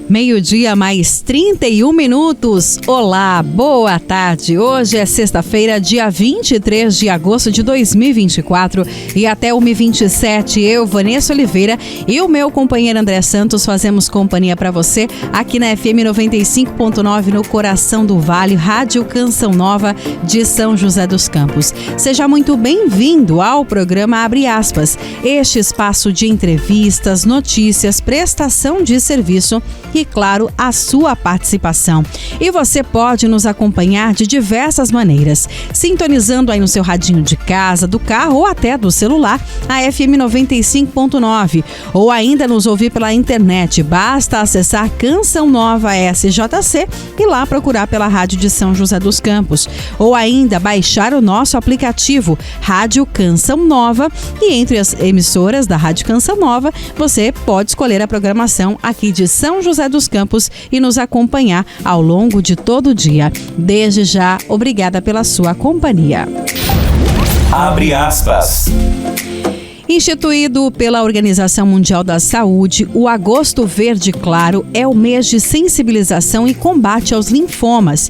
Meio-dia mais 31 minutos. Olá, boa tarde. Hoje é sexta-feira, dia 23 de agosto de 2024 e até 1h27 eu, Vanessa Oliveira e o meu companheiro André Santos fazemos companhia para você aqui na FM 95.9 no coração do Vale, Rádio Canção Nova de São José dos Campos. Seja muito bem-vindo ao programa Abre Aspas, este espaço de entrevistas, notícias, prestação de serviço e, claro, a sua participação. E você pode nos acompanhar de diversas maneiras, sintonizando aí no seu radinho de casa, do carro ou até do celular, a FM 95.9, ou ainda nos ouvir pela internet. Basta acessar Canção Nova SJC e lá procurar pela Rádio de São José dos Campos, ou ainda baixar o nosso aplicativo Rádio Canção Nova, e entre as emissoras da Rádio Canção Nova, você pode escolher a programação aqui de São José dos Campos e nos acompanhar ao longo de todo o dia. Desde já, obrigada pela sua companhia. Abre aspas. Instituído pela Organização Mundial da Saúde, o Agosto Verde Claro é o mês de sensibilização e combate aos linfomas,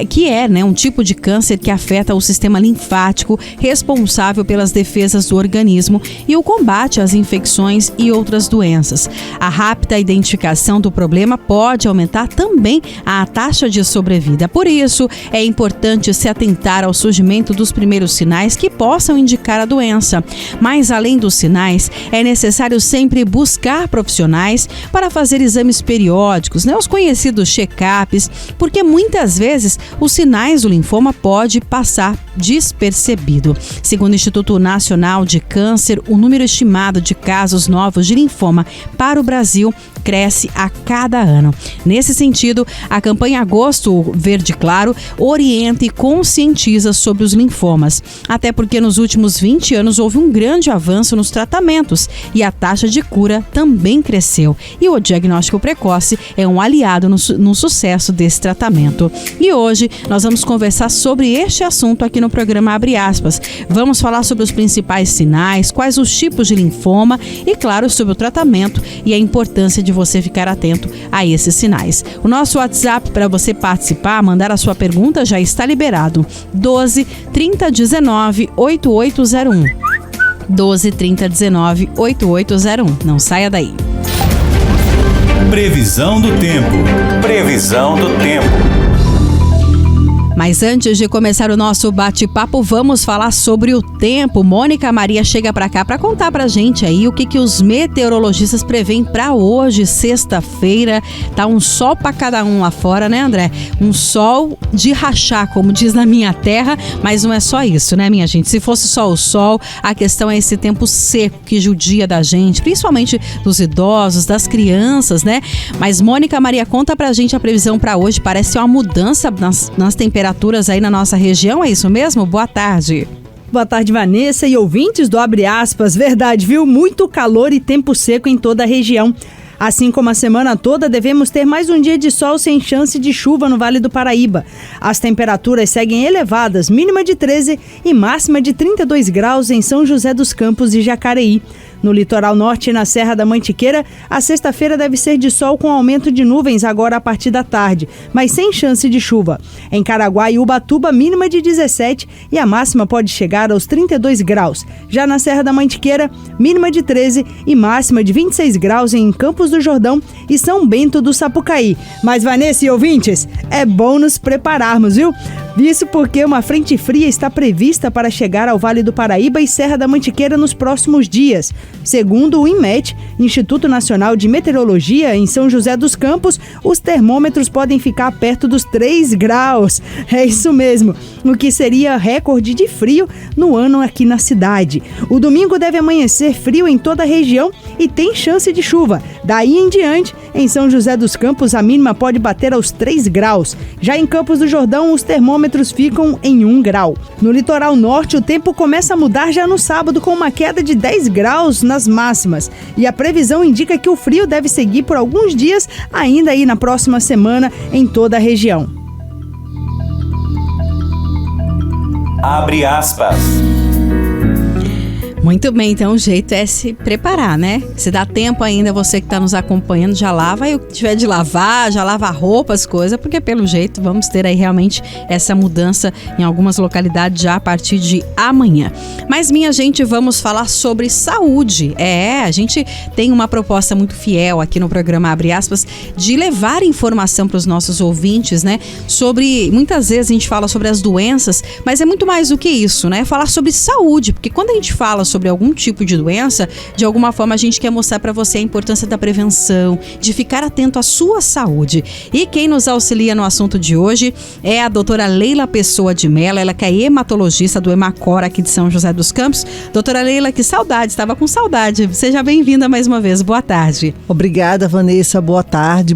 que é um tipo de câncer que afeta o sistema linfático, responsável pelas defesas do organismo e o combate às infecções e outras doenças. A rápida identificação do problema pode aumentar também a taxa de sobrevida. Por isso, é importante se atentar ao surgimento dos primeiros sinais que possam indicar a doença. Mas além dos sinais, é necessário sempre buscar profissionais para fazer exames periódicos, os conhecidos check-ups, porque muitas vezes os sinais do linfoma podem passar despercebido. Segundo o Instituto Nacional de Câncer, o número estimado de casos novos de linfoma para o Brasil cresce a cada ano. Nesse sentido, a campanha Agosto Verde Claro orienta e conscientiza sobre os linfomas, até porque nos últimos 20 anos houve um grande avanço nos tratamentos e a taxa de cura também cresceu. E o diagnóstico precoce é um aliado no sucesso desse tratamento. E hoje nós vamos conversar sobre este assunto aqui no programa Abre Aspas. Vamos falar sobre os principais sinais, quais os tipos de linfoma e, claro, sobre o tratamento e a importância de você ficar atento a esses sinais. O nosso WhatsApp para você participar, mandar a sua pergunta já está liberado. 12 30 19 8801. 12 30 19 8801. Não saia daí. Previsão do tempo. Previsão do tempo. Mas antes de começar o nosso bate-papo, vamos falar sobre o tempo. Mônica Maria chega para cá para contar pra gente aí o que os meteorologistas preveem para hoje, sexta-feira. Tá um sol para cada um lá fora, né, André? Um sol de rachar, como diz na minha terra, mas não é só isso, né, minha gente? Se fosse só o sol, a questão é esse tempo seco que judia da gente, principalmente dos idosos, das crianças, né? Mas Mônica Maria, conta pra gente a previsão para hoje. Parece uma mudança nas temperaturas aí na nossa região, é isso mesmo? Boa tarde. Boa tarde, Vanessa e ouvintes do Abre Aspas. Verdade, viu? Muito calor e tempo seco em toda a região. Assim como a semana toda, devemos ter mais um dia de sol sem chance de chuva no Vale do Paraíba. As temperaturas seguem elevadas, mínima de 13 e máxima de 32 graus em São José dos Campos e Jacareí. No litoral norte e na Serra da Mantiqueira, a sexta-feira deve ser de sol com aumento de nuvens agora a partir da tarde, mas sem chance de chuva. Em Caraguá e Ubatuba, mínima de 17 e a máxima pode chegar aos 32 graus. Já na Serra da Mantiqueira, mínima de 13 e máxima de 26 graus em Campos do Jordão e São Bento do Sapucaí. Mas, Vanessa e ouvintes, é bom nos prepararmos, viu? Isso porque uma frente fria está prevista para chegar ao Vale do Paraíba e Serra da Mantiqueira nos próximos dias. Segundo o INMET, Instituto Nacional de Meteorologia, em São José dos Campos, os termômetros podem ficar perto dos 3 graus. É isso mesmo, o que seria recorde de frio no ano aqui na cidade. O domingo deve amanhecer frio em toda a região e tem chance de chuva. Daí em diante, em São José dos Campos, a mínima pode bater aos 3 graus. Já em Campos do Jordão, os termômetros ficam em 1 grau. No litoral norte, o tempo começa a mudar já no sábado, com uma queda de 10 graus nas máximas. E a previsão indica que o frio deve seguir por alguns dias, ainda aí na próxima semana, em toda a região. Abre aspas. Muito bem, então o jeito é se preparar, né? Se dá tempo ainda, você que está nos acompanhando, já lava aí o que tiver de lavar, já lava a roupa, as coisas, porque pelo jeito vamos ter aí realmente essa mudança em algumas localidades já a partir de amanhã. Mas, minha gente, vamos falar sobre saúde. A gente tem uma proposta muito fiel aqui no programa Abre Aspas de levar informação para os nossos ouvintes, né? Sobre, muitas vezes a gente fala sobre as doenças, mas é muito mais do que isso, né? Falar sobre saúde, porque quando a gente fala sobre algum tipo de doença, de alguma forma a gente quer mostrar para você a importância da prevenção, de ficar atento à sua saúde. E quem nos auxilia no assunto de hoje é a doutora Leila Pessoa de Mello, ela que é hematologista do Hemacor aqui de São José dos Campos. Doutora Leila, que saudade, estava com saudade. Seja bem-vinda mais uma vez, boa tarde. Obrigada, Vanessa, boa tarde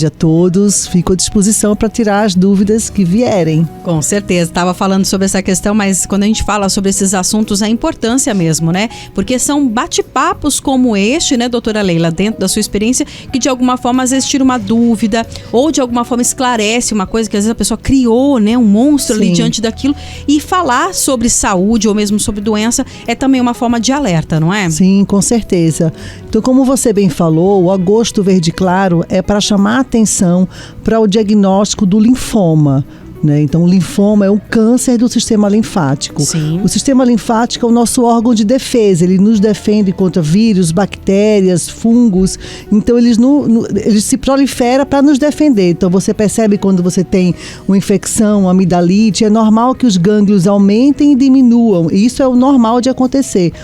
a todos. Fico à disposição para tirar as dúvidas que vierem. Com certeza, estava falando sobre essa questão, mas quando a gente fala sobre esses assuntos, a importância mesmo, né? Porque são bate-papos como este, né, doutora Leila, dentro da sua experiência, que de alguma forma às vezes tira uma dúvida ou de alguma forma esclarece uma coisa que às vezes a pessoa criou, né, um monstro ali diante daquilo, e falar sobre saúde ou mesmo sobre doença é também uma forma de alerta, não é? Sim, com certeza. Então, como você bem falou, o agosto verde claro é para chamar a atenção para o diagnóstico do linfoma. Então, o linfoma é um câncer do sistema linfático. Sim. O sistema linfático é o nosso órgão de defesa. Ele nos defende contra vírus, bactérias, fungos. Então, ele se prolifera para nos defender. Então, você percebe quando você tem uma infecção, uma amidalite, é normal que os gânglios aumentem e diminuam. E isso é o normal de acontecer.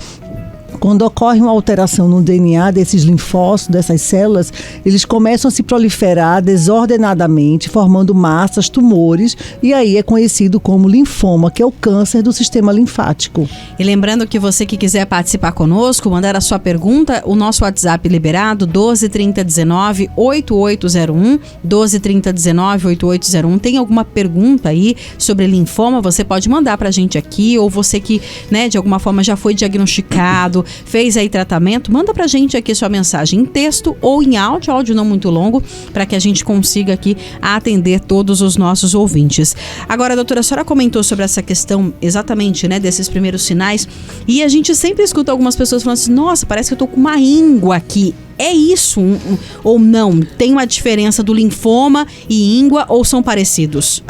Quando ocorre uma alteração no DNA desses linfócitos, dessas células, eles começam a se proliferar desordenadamente, formando massas, tumores, e aí é conhecido como linfoma, que é o câncer do sistema linfático. E lembrando que você que quiser participar conosco, mandar a sua pergunta, o nosso WhatsApp liberado, 12 30 19 8801, 12 30 19 8801. Tem alguma pergunta aí sobre linfoma, você pode mandar pra gente aqui, ou você que, né, de alguma forma já foi diagnosticado, fez aí tratamento, manda pra gente aqui sua mensagem em texto ou em áudio não muito longo, para que a gente consiga aqui atender todos os nossos ouvintes. Agora, doutora, a senhora comentou sobre essa questão exatamente, né, desses primeiros sinais, e a gente sempre escuta algumas pessoas falando assim, nossa, parece que eu tô com uma íngua aqui. É isso ou não? Tem uma diferença do linfoma e íngua ou são parecidos?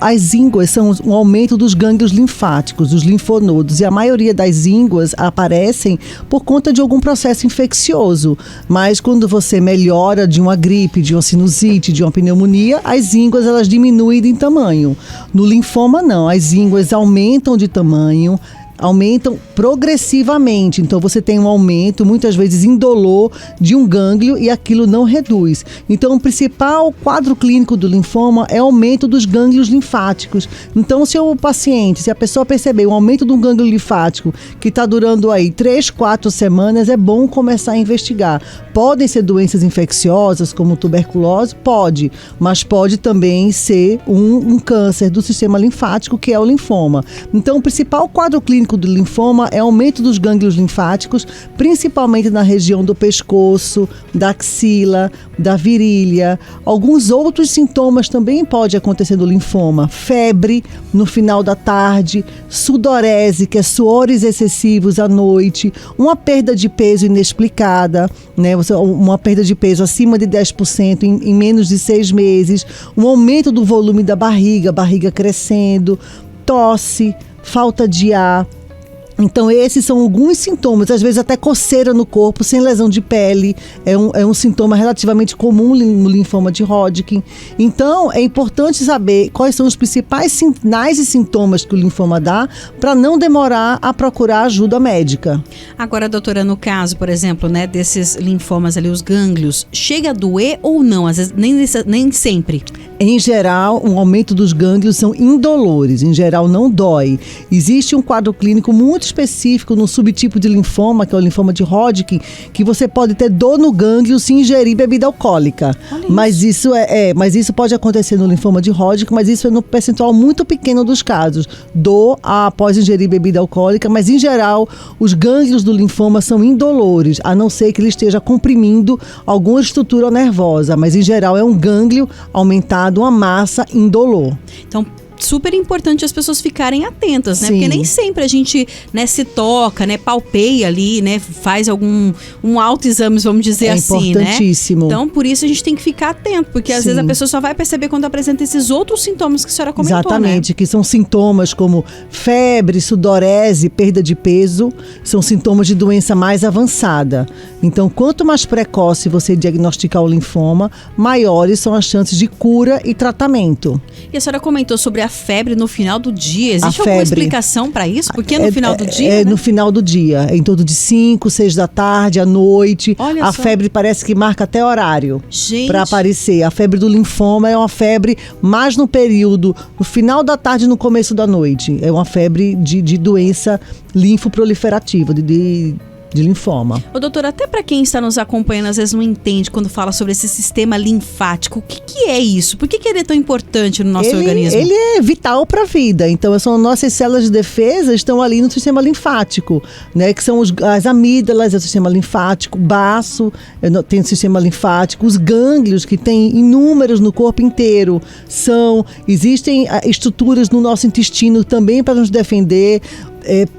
As ínguas são um aumento dos gânglios linfáticos, dos linfonodos, e a maioria das ínguas aparecem por conta de algum processo infeccioso. Mas quando você melhora de uma gripe, de uma sinusite, de uma pneumonia, as ínguas elas diminuem em tamanho. No linfoma não, as ínguas aumentam de tamanho, aumentam progressivamente, então você tem um aumento muitas vezes indolor de um gânglio e aquilo não reduz. Então o principal quadro clínico do linfoma é o aumento dos gânglios linfáticos. Então se a pessoa perceber um aumento de um gânglio linfático que está durando aí 3, 4 semanas, é bom começar a investigar. Podem ser doenças infecciosas como tuberculose? Pode, mas pode também ser um câncer do sistema linfático, que é o linfoma. Então o principal quadro clínico do linfoma é aumento dos gânglios linfáticos, principalmente na região do pescoço, da axila, da virilha. Alguns outros sintomas também podem acontecer no linfoma: febre no final da tarde, sudorese, que é suores excessivos à noite, uma perda de peso inexplicada, né? Uma perda de peso acima de 10% em menos de 6 meses, um aumento do volume da barriga crescendo, tosse, falta de ar. Então esses são alguns sintomas, às vezes até coceira no corpo, sem lesão de pele, é um sintoma relativamente comum no linfoma de Hodgkin. Então é importante saber quais são os principais sinais e sintomas que o linfoma dá, para não demorar a procurar ajuda médica. Agora, doutora, no caso, por exemplo, né, desses linfomas ali, os gânglios, chega a doer ou não? Às vezes nem sempre. Em geral, um aumento dos gânglios são indolores, em geral não dói. Existe um quadro clínico muito específico no subtipo de linfoma, que é o linfoma de Hodgkin, que você pode ter dor no gânglio se ingerir bebida alcoólica. Mas isso pode acontecer no linfoma de Hodgkin, mas isso é no percentual muito pequeno dos casos. Dor após ingerir bebida alcoólica, mas em geral os gânglios do linfoma são indolores, a não ser que ele esteja comprimindo alguma estrutura nervosa, mas em geral é um gânglio aumentado, uma massa indolor. Então, super importante as pessoas ficarem atentas, né? Sim. Porque nem sempre a gente, né, se toca, né, palpeia ali, né, faz um autoexame, vamos dizer assim, né? Importantíssimo. Então, por isso a gente tem que ficar atento, porque às Sim. vezes a pessoa só vai perceber quando apresenta esses outros sintomas que a senhora comentou, Exatamente, né? que são sintomas como febre, sudorese, perda de peso, são sintomas de doença mais avançada. Então, quanto mais precoce você diagnosticar o linfoma, maiores são as chances de cura e tratamento. E a senhora comentou sobre a febre no final do dia. Existe A alguma febre. explicação para isso? Porque no final do dia, É né? no final do dia, em torno de 5, 6 da tarde, à noite. Olha A só. febre parece que marca até horário Gente. para aparecer. A febre do linfoma é uma febre mais no período, no final da tarde e no começo da noite. É uma febre de doença linfoproliferativa, de linfoma. Ô, doutora, até para quem está nos acompanhando, às vezes não entende quando fala sobre esse sistema linfático. O que é isso? Por que ele é tão importante no nosso organismo? Ele é vital para a vida. Então, são nossas células de defesa estão ali no sistema linfático, né? Que são as amígdalas, é o sistema linfático, o baço tem o sistema linfático, os gânglios, que tem inúmeros no corpo inteiro, existem estruturas no nosso intestino também para nos defender,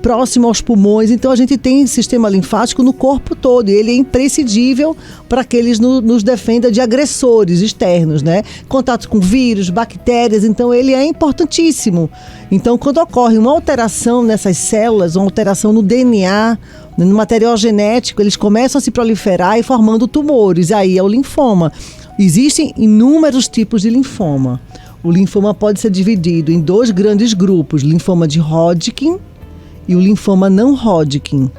próximo aos pulmões. Então a gente tem sistema linfático no corpo todo e ele é imprescindível para que eles nos defenda de agressores externos, né? Contato com vírus, bactérias, então ele é importantíssimo. Então quando ocorre uma alteração nessas células, uma alteração no DNA, no material genético, eles começam a se proliferar e formando tumores, aí é o linfoma. Existem inúmeros tipos de linfoma. O linfoma pode ser dividido em 2 grandes grupos, linfoma de Hodgkin e o linfoma não Hodgkin.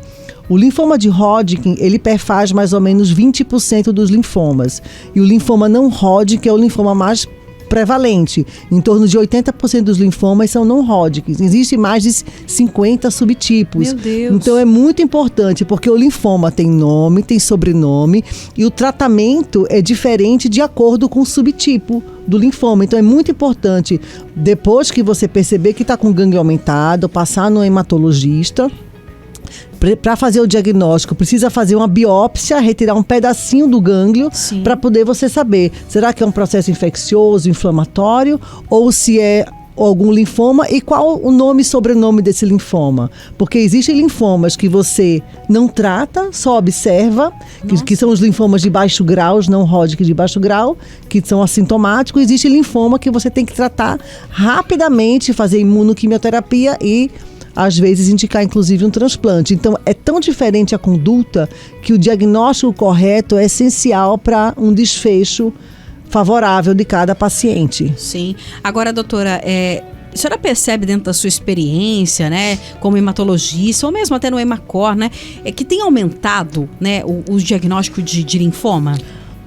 O linfoma de Hodgkin, ele perfaz mais ou menos 20% dos linfomas. E o linfoma não Hodgkin é o linfoma mais prevalente. Em torno de 80% dos linfomas são não Hodgkin. Existem mais de 50 subtipos. Meu Deus. Então é muito importante, porque o linfoma tem nome, tem sobrenome, e o tratamento é diferente de acordo com o subtipo do linfoma. Então é muito importante, depois que você perceber que está com gânglio aumentado, passar no hematologista. Para fazer o diagnóstico, precisa fazer uma biópsia, retirar um pedacinho do gânglio para poder você saber, será que é um processo infeccioso, inflamatório, ou se é algum linfoma e qual o nome e sobrenome desse linfoma. Porque existem linfomas que você não trata, só observa, que são os linfomas de baixo grau, os não Hodgkin de baixo grau, que são assintomáticos. Existe linfoma que você tem que tratar rapidamente, fazer imunoquimioterapia e às vezes indicar inclusive um transplante. Então é tão diferente a conduta que o diagnóstico correto é essencial para um desfecho favorável de cada paciente. Sim. Agora, doutora, a senhora percebe dentro da sua experiência, né, como hematologista, ou mesmo até no Hemacor, né, que tem aumentado, né, o diagnóstico de linfoma?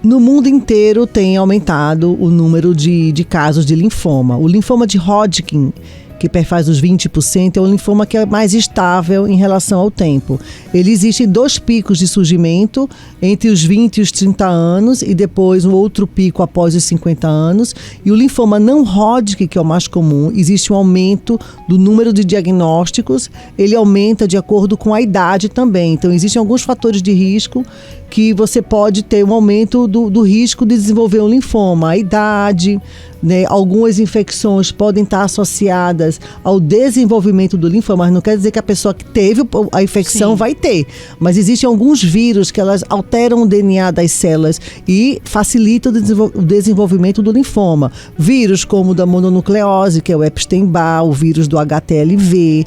No mundo inteiro tem aumentado o número de casos de linfoma. O linfoma de Hodgkin, que perfaz os 20%, é o linfoma que é mais estável em relação ao tempo. Ele existe 2 picos de surgimento entre os 20 e os 30 anos e depois um outro pico após os 50 anos. E o linfoma não Hodgkin, que é o mais comum, existe um aumento do número de diagnósticos, ele aumenta de acordo com a idade também. Então existem alguns fatores de risco que você pode ter um aumento do risco de desenvolver um linfoma, a idade, né? Algumas infecções podem estar associadas ao desenvolvimento do linfoma, mas não quer dizer que a pessoa que teve a infecção vai ter. Mas existem alguns vírus que elas alteram o DNA das células e facilitam o desenvolvimento do linfoma. Vírus como o da mononucleose, que é o Epstein-Barr, o vírus do HTLV,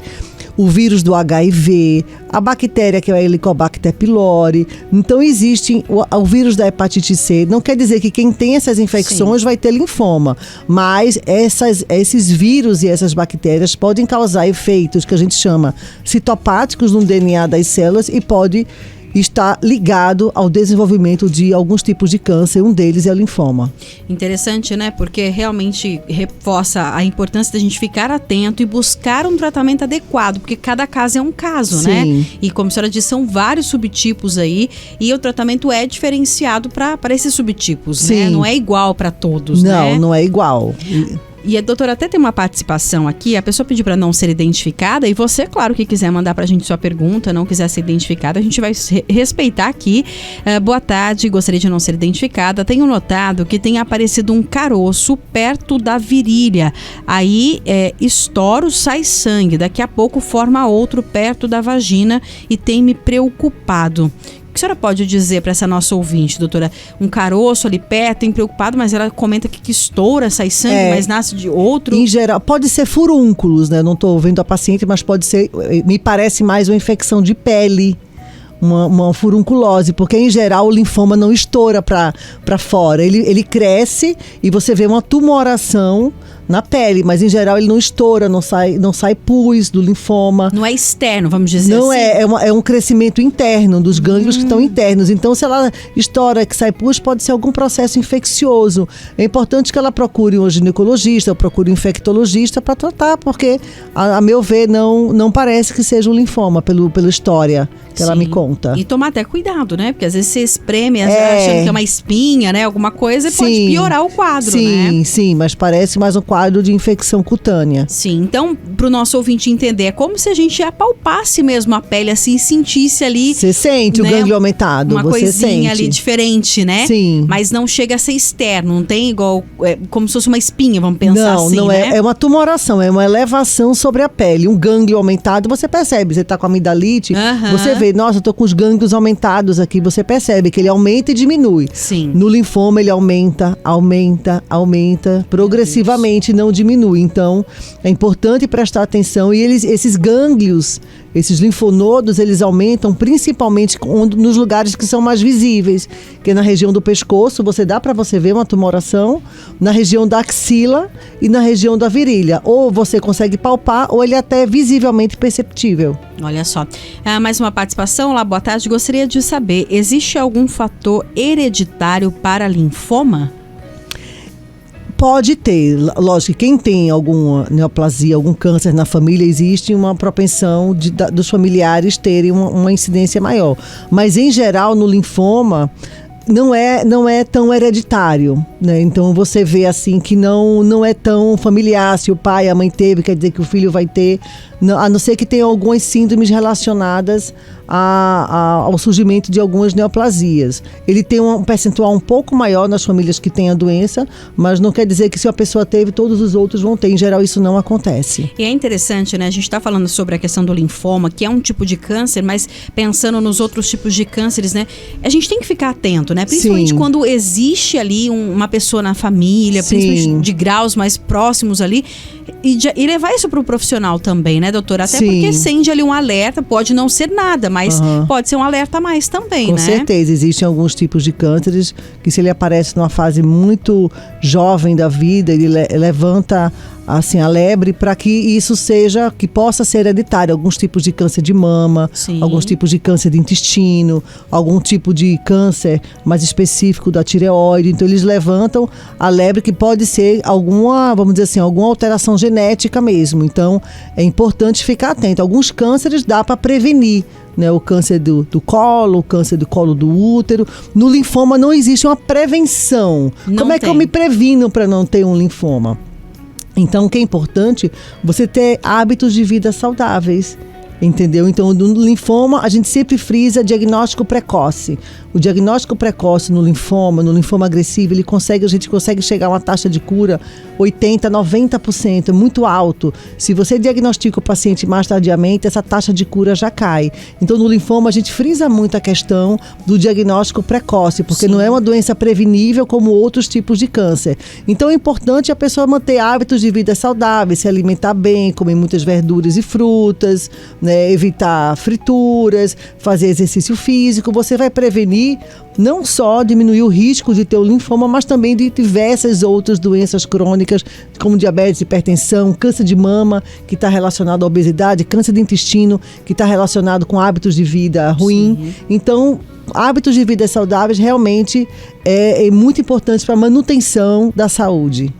o vírus do HIV, a bactéria que é a Helicobacter pylori. Então existe o vírus da hepatite C. Não quer dizer que quem tem essas infecções vai ter linfoma, mas esses vírus e essas bactérias podem causar efeitos que a gente chama citopáticos no DNA das células e pode está ligado ao desenvolvimento de alguns tipos de câncer, um deles é o linfoma. Interessante, né? Porque realmente reforça a importância da gente ficar atento e buscar um tratamento adequado, porque cada caso é um caso, Sim. né? E como a senhora disse, são vários subtipos aí e o tratamento é diferenciado para esses subtipos, Sim. né? Não é igual para todos, não, né? Não é igual. E a doutora até tem uma participação aqui, a pessoa pediu para não ser identificada, e você, claro, que quiser mandar pra gente sua pergunta, não quiser ser identificada, a gente vai respeitar aqui. Boa tarde, gostaria de não ser identificada. Tenho notado que tem aparecido um caroço perto da virilha. Aí, estouro, sai sangue. Daqui a pouco forma outro perto da vagina e tem me preocupado. O que a senhora pode dizer para essa nossa ouvinte, doutora? Um caroço ali perto, tem preocupado, mas ela comenta que estoura, sai sangue, mas nasce de outro. Em geral, pode ser furúnculos, né? Eu não estou vendo a paciente, mas pode ser, me parece mais uma infecção de pele. Uma furunculose, porque em geral o linfoma não estoura para fora. Ele cresce e você vê uma tumoração na pele, mas em geral ele não estoura, não sai pus do linfoma. Não é externo, vamos dizer assim? Não é um crescimento interno dos gânglios que estão internos. Então, se ela estoura, que sai pus, pode ser algum processo infeccioso. É importante que ela procure um ginecologista, ou procure um infectologista para tratar, porque, a meu ver, não parece que seja um linfoma, pela história que ela me conta. E tomar até cuidado, né? Porque às vezes você espreme, achando que é uma espinha, né? Alguma coisa, pode piorar o quadro, né? Sim, mas parece mais um quadro de infecção cutânea. Sim, então, pro nosso ouvinte entender, é como se a gente apalpasse mesmo a pele, assim, e sentisse ali... Você sente, né, o gânglio aumentado, uma você coisinha sente. ali diferente, né? Sim. Mas não chega a ser externo, não tem igual... como se fosse uma espinha, vamos pensar assim, não né? É uma tumoração, é uma elevação sobre a pele. Um gânglio aumentado, você percebe. Você tá com amidalite, você vê, nossa, eu tô com os gânglios aumentados aqui, você percebe que ele aumenta e diminui. Sim. No linfoma ele aumenta progressivamente, não diminui. Então, é importante prestar atenção e esses gânglios, esses linfonodos, eles aumentam principalmente nos lugares que são mais visíveis, que é na região do pescoço, dá para você ver uma tumoração, na região da axila e na região da virilha. Ou você consegue palpar, ou ele é até visivelmente perceptível. Olha só. Mais uma participação. Olá, boa tarde. Gostaria de saber, existe algum fator hereditário para linfoma? Pode ter, lógico que quem tem alguma neoplasia, algum câncer na família, existe uma propensão dos familiares terem uma incidência maior. Mas em geral no linfoma não é tão hereditário, né? Então você vê assim que não é tão familiar. Se o pai e a mãe teve, quer dizer que o filho vai ter, a não ser que tenha algumas síndromes relacionadas ao surgimento de algumas neoplasias. Ele tem um percentual um pouco maior nas famílias que têm a doença, mas não quer dizer que se a pessoa teve, todos os outros vão ter. Em geral, isso não acontece. E é interessante, né? A gente está falando sobre a questão do linfoma, que é um tipo de câncer, mas pensando nos outros tipos de cânceres, né? A gente tem que ficar atento, né? Principalmente quando existe ali uma pessoa na família, principalmente de graus mais próximos ali, e levar isso para o profissional também, né, doutora? Até porque acende ali um alerta, pode não ser nada, mas pode ser um alerta a mais também, né? Com certeza, existem alguns tipos de cânceres que, se ele aparece numa fase muito jovem da vida, ele levanta assim a lebre para que isso que possa ser hereditário. Alguns tipos de câncer de mama, alguns tipos de câncer de intestino, algum tipo de câncer mais específico da tireoide. Então eles levantam a lebre que pode ser alguma alteração genética mesmo. Então é importante ficar atento. Alguns cânceres dá para prevenir, né? O câncer do colo, o câncer do colo do útero. No linfoma não existe uma prevenção. Como é que eu me previno para não ter um linfoma? Então, o que é importante, você ter hábitos de vida saudáveis, entendeu? Então, no linfoma, a gente sempre frisa diagnóstico precoce. O diagnóstico precoce no linfoma agressivo, a gente consegue chegar a uma taxa de cura 80%, 90%, é muito alto. Se você diagnostica o paciente mais tardiamente, essa taxa de cura já cai. Então, no linfoma, a gente frisa muito a questão do diagnóstico precoce, porque não é uma doença prevenível como outros tipos de câncer. Então, é importante a pessoa manter hábitos de vida saudáveis, se alimentar bem, comer muitas verduras e frutas, né, evitar frituras, fazer exercício físico. Você vai prevenir não só diminuir o risco de ter o linfoma, mas também de diversas outras doenças crônicas, como diabetes, hipertensão, câncer de mama, que está relacionado à obesidade, câncer de intestino, que está relacionado com hábitos de vida ruim. Então, hábitos de vida saudáveis realmente é muito importante para a manutenção da saúde.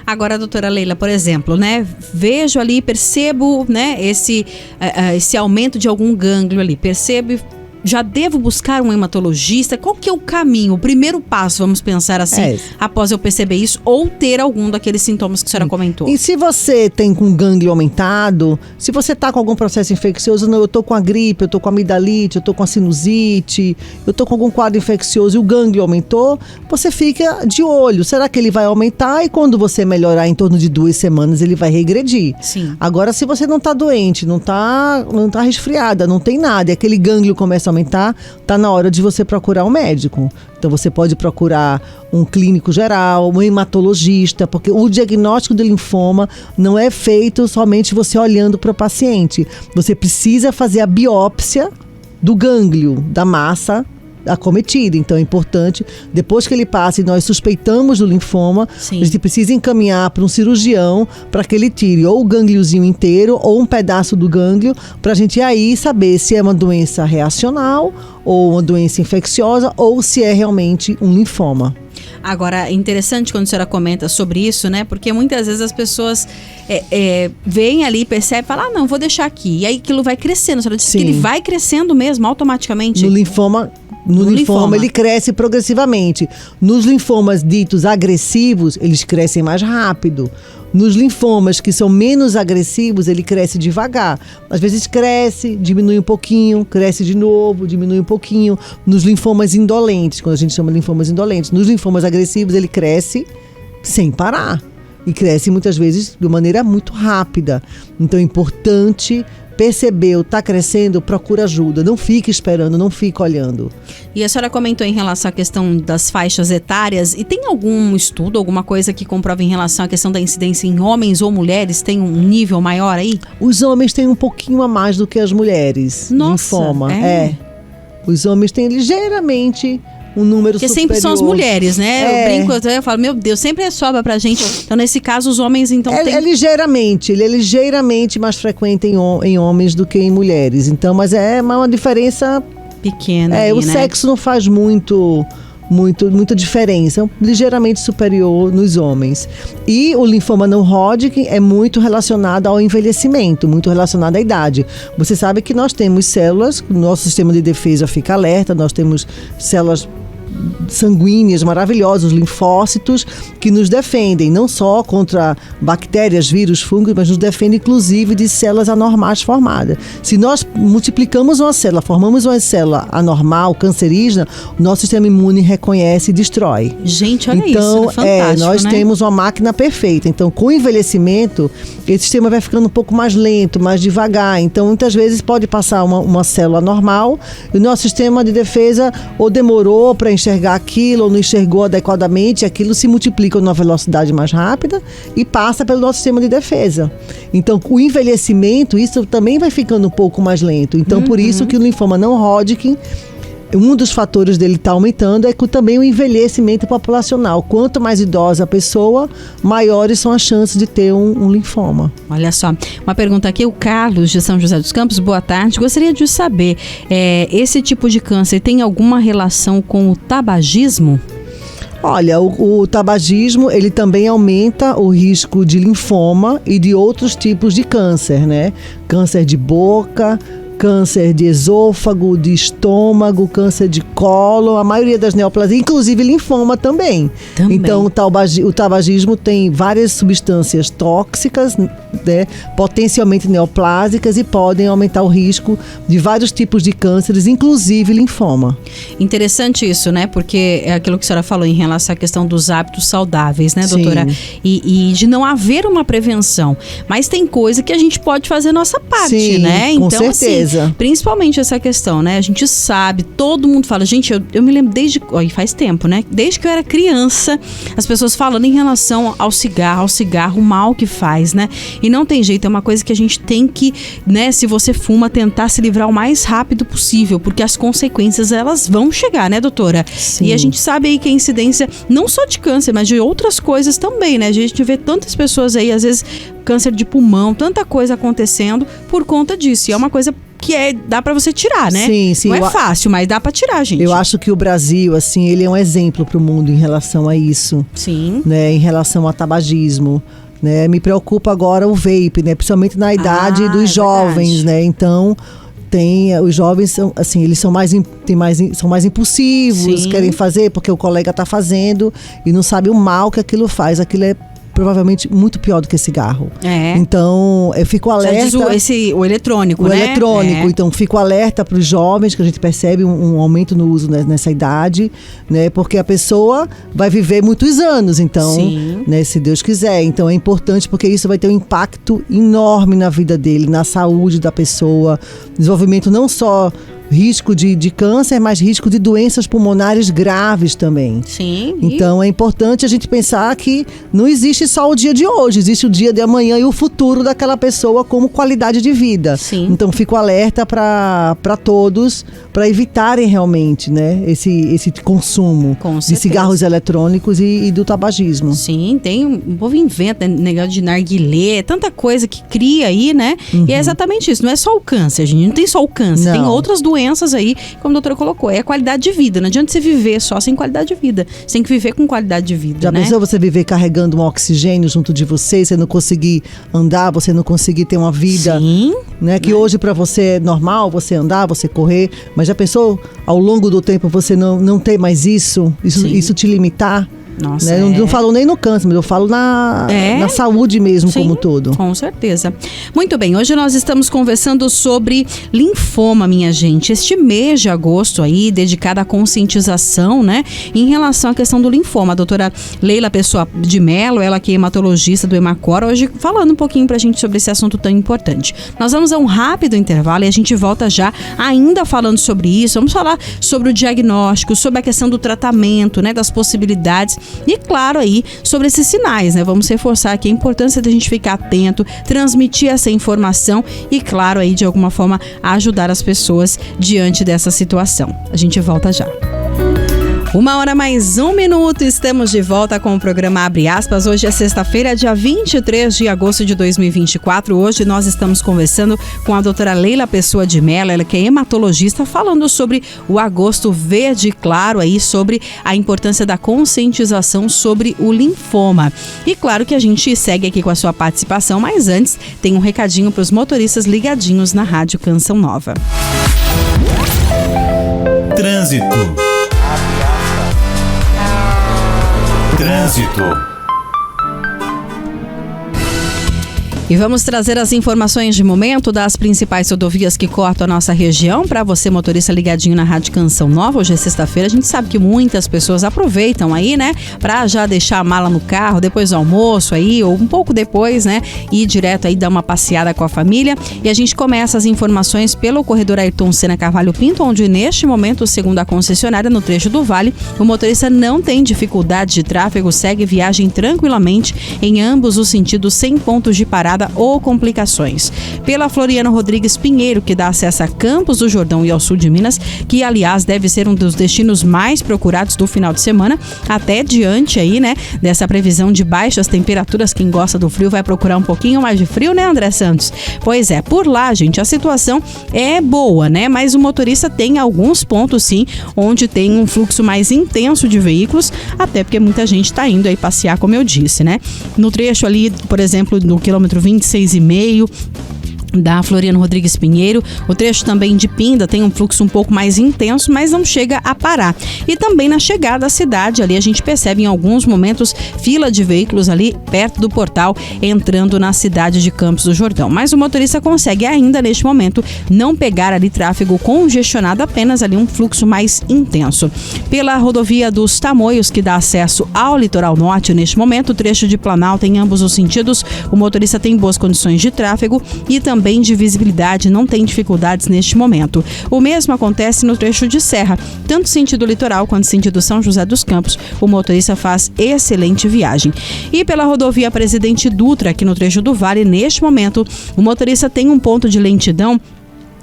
Agora, doutora Leila, por exemplo, né, vejo ali, percebo, né, esse aumento de algum gânglio ali, percebo já devo buscar um hematologista? Qual que é o caminho? O primeiro passo, vamos pensar assim, após eu perceber isso, ou ter algum daqueles sintomas que a senhora comentou? E se você tem com gânglio aumentado, se você tá com algum processo infeccioso, não, eu tô com a gripe, eu tô com a amidalite, eu tô com a sinusite, eu tô com algum quadro infeccioso e o gânglio aumentou, você fica de olho. Será que ele vai aumentar? E quando você melhorar em torno de 2 semanas, ele vai regredir. Sim. Agora, se você não tá doente, não tá resfriada, não tem nada, e aquele gânglio começa a aumentar, tá na hora de você procurar um médico. Então você pode procurar um clínico geral, um hematologista, porque o diagnóstico do linfoma não é feito somente você olhando para o paciente. Você precisa fazer a biópsia do gânglio, da massa acometida. Então é importante, depois que ele passa e nós suspeitamos do linfoma, Sim. a gente precisa encaminhar para um cirurgião para que ele tire ou o gângliozinho inteiro ou um pedaço do gânglio, para a gente aí saber se é uma doença reacional ou uma doença infecciosa ou se é realmente um linfoma. Agora, é interessante quando a senhora comenta sobre isso, né? Porque muitas vezes as pessoas veem ali, percebem e falam, não, vou deixar aqui. E aí aquilo vai crescendo. A senhora disse Sim. que ele vai crescendo mesmo, automaticamente? No linfoma ele cresce progressivamente. Nos linfomas ditos agressivos, eles crescem mais rápido. Nos linfomas que são menos agressivos, ele cresce devagar. Às vezes cresce, diminui um pouquinho, cresce de novo, diminui um pouquinho. Nos linfomas indolentes, quando a gente chama de linfomas indolentes, nos linfomas agressivos ele cresce sem parar. E cresce muitas vezes de maneira muito rápida. Então é importante percebeu, está crescendo, procura ajuda. Não fica esperando, não fica olhando. E a senhora comentou em relação à questão das faixas etárias. E tem algum estudo, alguma coisa que comprova em relação à questão da incidência em homens ou mulheres? Tem um nível maior aí? Os homens têm um pouquinho a mais do que as mulheres. Nossa, linfoma. Os homens têm ligeiramente um número porque superior. sempre são as mulheres, né? Eu brinco, eu falo, meu Deus, sempre sobra pra gente. Então, nesse caso, os homens, então, ele é ligeiramente mais frequente em homens do que em mulheres. Então, mas é uma diferença pequena. Ali, o sexo não faz muita diferença, é ligeiramente superior nos homens. E o linfoma não Hodgkin é muito relacionado ao envelhecimento, muito relacionado à idade. Você sabe que nós temos células, o nosso sistema de defesa fica alerta, nós temos células sanguíneas maravilhosas, linfócitos, que nos defendem não só contra bactérias, vírus, fungos, mas nos defendem inclusive de células anormais formadas. Se nós multiplicamos uma célula, formamos uma célula anormal, cancerígena, o nosso sistema imune reconhece e destrói. Gente, olha então, isso, é fantástico, nós né? temos uma máquina perfeita. Então, com o envelhecimento, esse sistema vai ficando um pouco mais lento, mais devagar. Então, muitas vezes pode passar uma célula normal e o nosso sistema de defesa ou demorou para enxergar aquilo ou não enxergou adequadamente, aquilo se multiplica numa velocidade mais rápida e passa pelo nosso sistema de defesa. Então, o envelhecimento, isso também vai ficando um pouco mais lento. Então, por isso que o linfoma não Hodgkin, um dos fatores dele estar aumentando é também o envelhecimento populacional. Quanto mais idosa a pessoa, maiores são as chances de ter um linfoma. Olha só, uma pergunta aqui, o Carlos de São José dos Campos, boa tarde. Gostaria de saber, esse tipo de câncer tem alguma relação com o tabagismo? Olha, o tabagismo, ele também aumenta o risco de linfoma e de outros tipos de câncer, né? Câncer de boca, câncer de esôfago, de estômago, câncer de cólon, a maioria das neoplasias, inclusive linfoma também. Então, o tabagismo tem várias substâncias tóxicas, né, potencialmente neoplásicas e podem aumentar o risco de vários tipos de cânceres, inclusive linfoma. Interessante isso, né? Porque é aquilo que a senhora falou em relação à questão dos hábitos saudáveis, né, doutora? E de não haver uma prevenção. Mas tem coisa que a gente pode fazer nossa parte, né? Com então, certeza. Assim, principalmente essa questão, né? A gente sabe, todo mundo fala, gente, eu me lembro faz tempo, né? Desde que eu era criança, as pessoas falando em relação ao cigarro, o mal que faz, né? E não tem jeito, é uma coisa que a gente tem que, né? Se você fuma, tentar se livrar o mais rápido possível, porque as consequências, elas vão chegar, né, doutora? Sim. E a gente sabe aí que a incidência, não só de câncer, mas de outras coisas também, né? A gente vê tantas pessoas aí, às vezes, câncer de pulmão, tanta coisa acontecendo por conta disso. E é uma coisa que dá pra você tirar, né? Sim. Não é fácil, mas dá pra tirar, gente. Eu acho que o Brasil, assim, ele é um exemplo pro mundo em relação a isso. Sim. Né, em relação ao tabagismo. Né? Me preocupa agora o vape, né? Principalmente na idade dos jovens, né? Então, Os jovens são, assim, eles são mais impulsivos, Sim. querem fazer porque o colega está fazendo e não sabe o mal que aquilo faz. Aquilo é provavelmente muito pior do que cigarro. Então, eu fico alerta. Já diz o eletrônico, o né? eletrônico. Então, fico alerta para os jovens, que a gente percebe um aumento no uso nessa idade, né? Porque a pessoa vai viver muitos anos, então, né? Se Deus quiser. Então, é importante porque isso vai ter um impacto enorme na vida dele, na saúde da pessoa, desenvolvimento não só risco de câncer, mas risco de doenças pulmonares graves também. Sim. Então é importante a gente pensar que não existe só o dia de hoje, existe o dia de amanhã e o futuro daquela pessoa como qualidade de vida. Sim. Então fico alerta para todos, para evitarem realmente, né, esse consumo de cigarros eletrônicos e do tabagismo. Sim, o povo inventa negócio de narguilé, tanta coisa que cria aí, né? E é exatamente isso, não é só o câncer, gente, não tem só o câncer, tem outras doenças aí, como a doutora colocou, é a qualidade de vida. Não adianta você viver só sem qualidade de vida. Você tem que viver com qualidade de vida, Já pensou você viver carregando um oxigênio junto de você não conseguir andar, você não conseguir ter uma vida, né? Que hoje para você é normal, você andar, você correr, mas já pensou ao longo do tempo você não ter mais isso te limitar? Nossa, né? Não falo nem no câncer, mas eu falo na saúde mesmo, como um todo. Com certeza. Muito bem, hoje nós estamos conversando sobre linfoma, minha gente. Este mês de agosto aí, dedicado à conscientização, né? Em relação à questão do linfoma. A doutora Leila Pessoa de Mello, ela que é hematologista do Hemacor, hoje falando um pouquinho pra gente sobre esse assunto tão importante. Nós vamos a um rápido intervalo e a gente volta já ainda falando sobre isso. Vamos falar sobre o diagnóstico, sobre a questão do tratamento, né? Das possibilidades. E claro aí, sobre esses sinais, né? Vamos reforçar aqui a importância da gente ficar atento, transmitir essa informação e claro aí, de alguma forma, ajudar as pessoas diante dessa situação. A gente volta já. 1h mais 1 minuto, estamos de volta com o programa Abre Aspas. Hoje é sexta-feira, dia 23 de agosto de 2024. Hoje nós estamos conversando com a doutora Leila Pessoa de Mello, ela que é hematologista, falando sobre o agosto verde claro aí, sobre a importância da conscientização sobre o linfoma. E claro que a gente segue aqui com a sua participação, mas antes tem um recadinho para os motoristas ligadinhos na Rádio Canção Nova. Trânsito. E vamos trazer as informações de momento das principais rodovias que cortam a nossa região. Para você, motorista ligadinho na Rádio Canção Nova, hoje é sexta-feira, a gente sabe que muitas pessoas aproveitam aí, né? Para já deixar a mala no carro, depois do almoço aí, ou um pouco depois, né? Ir direto aí dar uma passeada com a família. E a gente começa as informações pelo corredor Ayrton Senna Carvalho Pinto, onde neste momento, segundo a concessionária, no trecho do Vale, o motorista não tem dificuldade de tráfego, segue viagem tranquilamente em ambos os sentidos, sem pontos de parada ou complicações. Pela Floriano Rodrigues Pinheiro, que dá acesso a Campos do Jordão e ao sul de Minas, que aliás deve ser um dos destinos mais procurados do final de semana, até diante aí, né, dessa previsão de baixas temperaturas. Quem gosta do frio vai procurar um pouquinho mais de frio, né, André Santos? Pois é, por lá, gente, a situação é boa, né, mas o motorista tem alguns pontos, sim, onde tem um fluxo mais intenso de veículos, até porque muita gente está indo aí passear, como eu disse, né? No trecho ali, por exemplo, no quilômetro 26,5 da Floriano Rodrigues Pinheiro, o trecho também de Pinda tem um fluxo um pouco mais intenso, mas não chega a parar. E também na chegada à cidade, ali a gente percebe em alguns momentos fila de veículos ali perto do portal, entrando na cidade de Campos do Jordão. Mas o motorista consegue ainda neste momento não pegar ali tráfego congestionado, apenas ali um fluxo mais intenso. Pela rodovia dos Tamoios, que dá acesso ao litoral norte, neste momento, o trecho de Planalto em ambos os sentidos, o motorista tem boas condições de tráfego e também de visibilidade, não tem dificuldades neste momento. O mesmo acontece no trecho de Serra, tanto sentido litoral quanto sentido São José dos Campos, o motorista faz excelente viagem. E pela rodovia Presidente Dutra, aqui no trecho do Vale, neste momento, o motorista tem um ponto de lentidão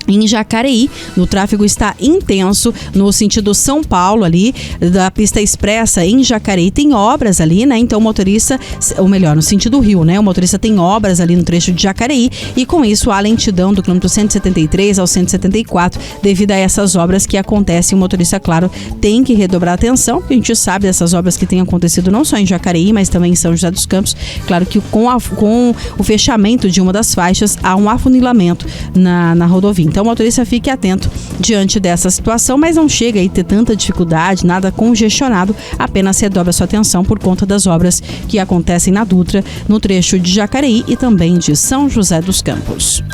em Jacareí. O tráfego está intenso no sentido São Paulo ali, da pista expressa em Jacareí tem obras ali, né? Então o motorista, ou melhor, no sentido Rio, né? O motorista tem obras ali no trecho de Jacareí e com isso há lentidão do quilômetro 173 ao 174 devido a essas obras que acontecem. O motorista, claro, tem que redobrar atenção, porque a gente sabe dessas obras que têm acontecido não só em Jacareí, mas também em São José dos Campos. Claro que com o fechamento de uma das faixas há um afunilamento na rodovia. Então o motorista fique atento diante dessa situação, mas não chega aí ter tanta dificuldade, nada congestionado, apenas redobre a sua atenção por conta das obras que acontecem na Dutra, no trecho de Jacareí e também de São José dos Campos.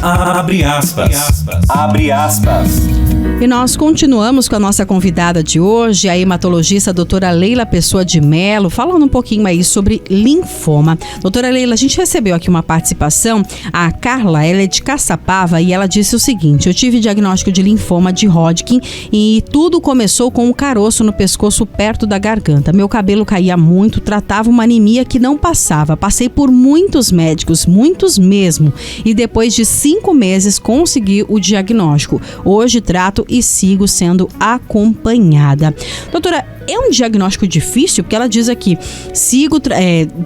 Abre aspas. Abre aspas. E nós continuamos com a nossa convidada de hoje, a hematologista doutora Leila Pessoa de Mello, falando um pouquinho aí sobre linfoma. Doutora Leila, a gente recebeu aqui uma participação, a Carla, ela é de Caçapava e ela disse o seguinte: eu tive diagnóstico de linfoma de Hodgkin e tudo começou com um caroço no pescoço perto da garganta. Meu cabelo caía muito, tratava uma anemia que não passava. Passei por muitos médicos, muitos mesmo, e depois de 5 meses consegui o diagnóstico. Hoje trato e sigo sendo acompanhada. Doutora, é um diagnóstico difícil? Porque ela diz aqui,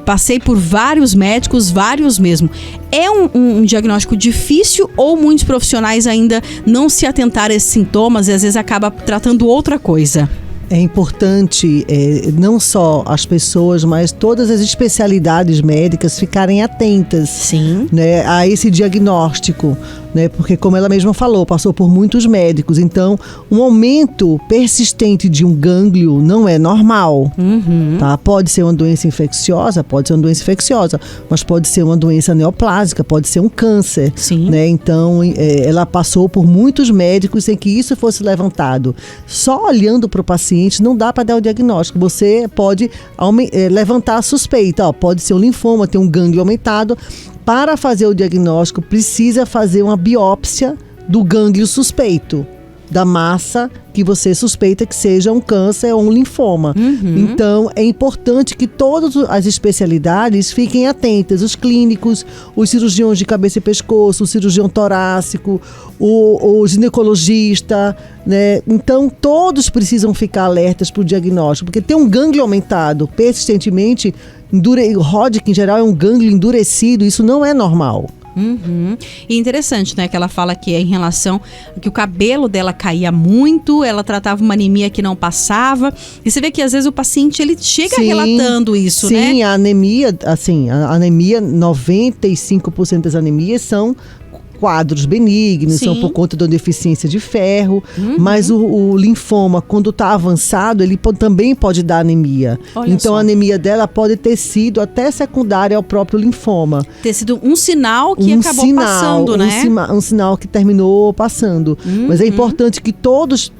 passei por vários médicos, vários mesmo. É um diagnóstico difícil ou muitos profissionais ainda não se atentaram a esses sintomas e às vezes acaba tratando outra coisa? É importante não só as pessoas, mas todas as especialidades médicas ficarem atentas, sim, né, a esse diagnóstico, né, porque como ela mesma falou, passou por muitos médicos, então um aumento persistente de um gânglio não é normal, tá? Pode ser uma doença infecciosa, mas pode ser uma doença neoplásica, pode ser um câncer, sim, né? Então ela passou por muitos médicos sem que isso fosse levantado. Só olhando para o paciente não dá para dar o diagnóstico. Você pode levantar a suspeita. Pode ser um linfoma, ter um gânglio aumentado. Para fazer o diagnóstico, precisa fazer uma biópsia do gânglio suspeito, da massa que você suspeita que seja um câncer ou um linfoma. Então, é importante que todas as especialidades fiquem atentas. Os clínicos, os cirurgiões de cabeça e pescoço, o cirurgião torácico, o ginecologista, né? Então, todos precisam ficar alertas para o diagnóstico, porque ter um gânglio aumentado persistentemente, Hodgkin em geral é um gânglio endurecido, isso não é normal. E interessante, né, que ela fala que é em relação que o cabelo dela caía muito, ela tratava uma anemia que não passava, e você vê que às vezes o paciente ele chega relatando isso, né? Sim, a anemia, assim, a anemia, 95% das anemias são quadros benignos, são por conta da deficiência de ferro, mas o linfoma, quando está avançado, ele também pode dar anemia. Olha então só. a anemia dela pode ter sido até secundária ao próprio linfoma. Ter sido um sinal que acabou passando, né? Um sinal que terminou passando. Mas é importante que todos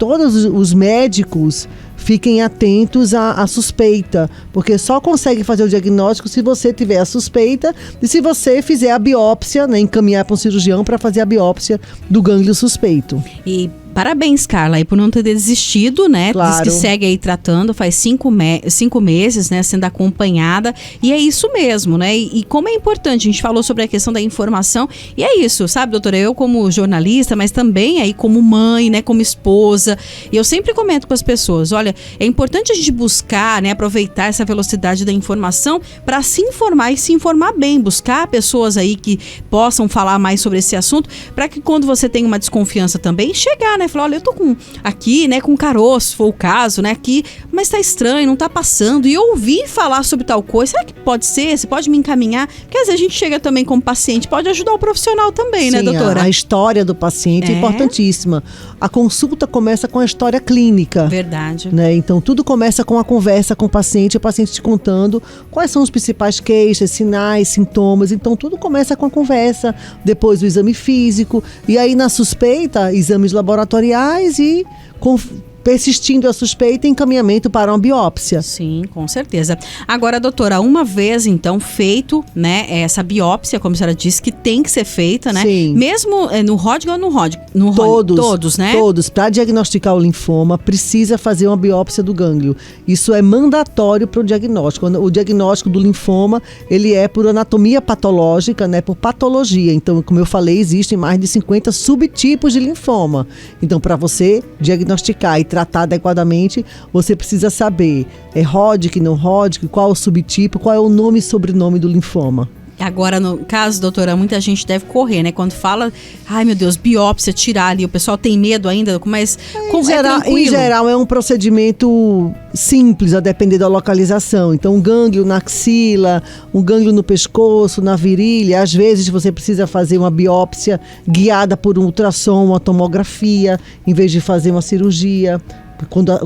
os médicos fiquem atentos à suspeita, porque só consegue fazer o diagnóstico se você tiver a suspeita e se você fizer a biópsia, né, encaminhar para um cirurgião para fazer a biópsia do gânglio suspeito. E parabéns, Carla, aí por não ter desistido, né? Claro. Diz que segue aí tratando, faz 5 meses, né? Sendo acompanhada. E é isso mesmo, né? E como é importante, a gente falou sobre a questão da informação. E é isso, sabe, doutora? Eu como jornalista, mas também aí como mãe, né? Como esposa. E eu sempre comento com as pessoas, olha, é importante a gente buscar, né? Aproveitar essa velocidade da informação para se informar e se informar bem. Buscar pessoas aí que possam falar mais sobre esse assunto, para que quando você tem uma desconfiança também, chegar, né? Falar, olha, eu tô aqui, né, com caroço, foi o caso, né, aqui, mas tá estranho, não tá passando, e eu ouvi falar sobre tal coisa, será que pode ser? Você pode me encaminhar? Porque às vezes a gente chega também como paciente, pode ajudar o profissional também, né, doutora? A história do paciente é importantíssima. A consulta começa com a história clínica. Verdade. Né? Então, tudo começa com a conversa com o paciente te contando quais são os principais queixas, sinais, sintomas. Então, tudo começa com a conversa, depois o exame físico, e aí na suspeita, exames laboratoriais e persistindo a suspeita, encaminhamento para uma biópsia. Sim, com certeza. Agora, doutora, uma vez então feito, né, essa biópsia, como a senhora disse, que tem que ser feita, né? Sim. Mesmo no Hodgkin ou no Hodgkin? Todos, né? Todos. Para diagnosticar o linfoma, precisa fazer uma biópsia do gânglio. Isso é mandatório para o diagnóstico. O diagnóstico do linfoma, ele é por anatomia patológica, né, por patologia. Então, como eu falei, existem mais de 50 subtipos de linfoma. Então, para você diagnosticar e tratar adequadamente, você precisa saber Hodgkin, não Hodgkin, qual o subtipo, qual é o nome e sobrenome do linfoma. Agora, no caso, doutora, muita gente deve correr, né? Quando fala, ai meu Deus, biópsia, tirar ali, o pessoal tem medo ainda, mas em geral é um procedimento simples, a depender da localização. Então, um gânglio na axila, um gânglio no pescoço, na virilha. Às vezes você precisa fazer uma biópsia guiada por um ultrassom, uma tomografia, em vez de fazer uma cirurgia.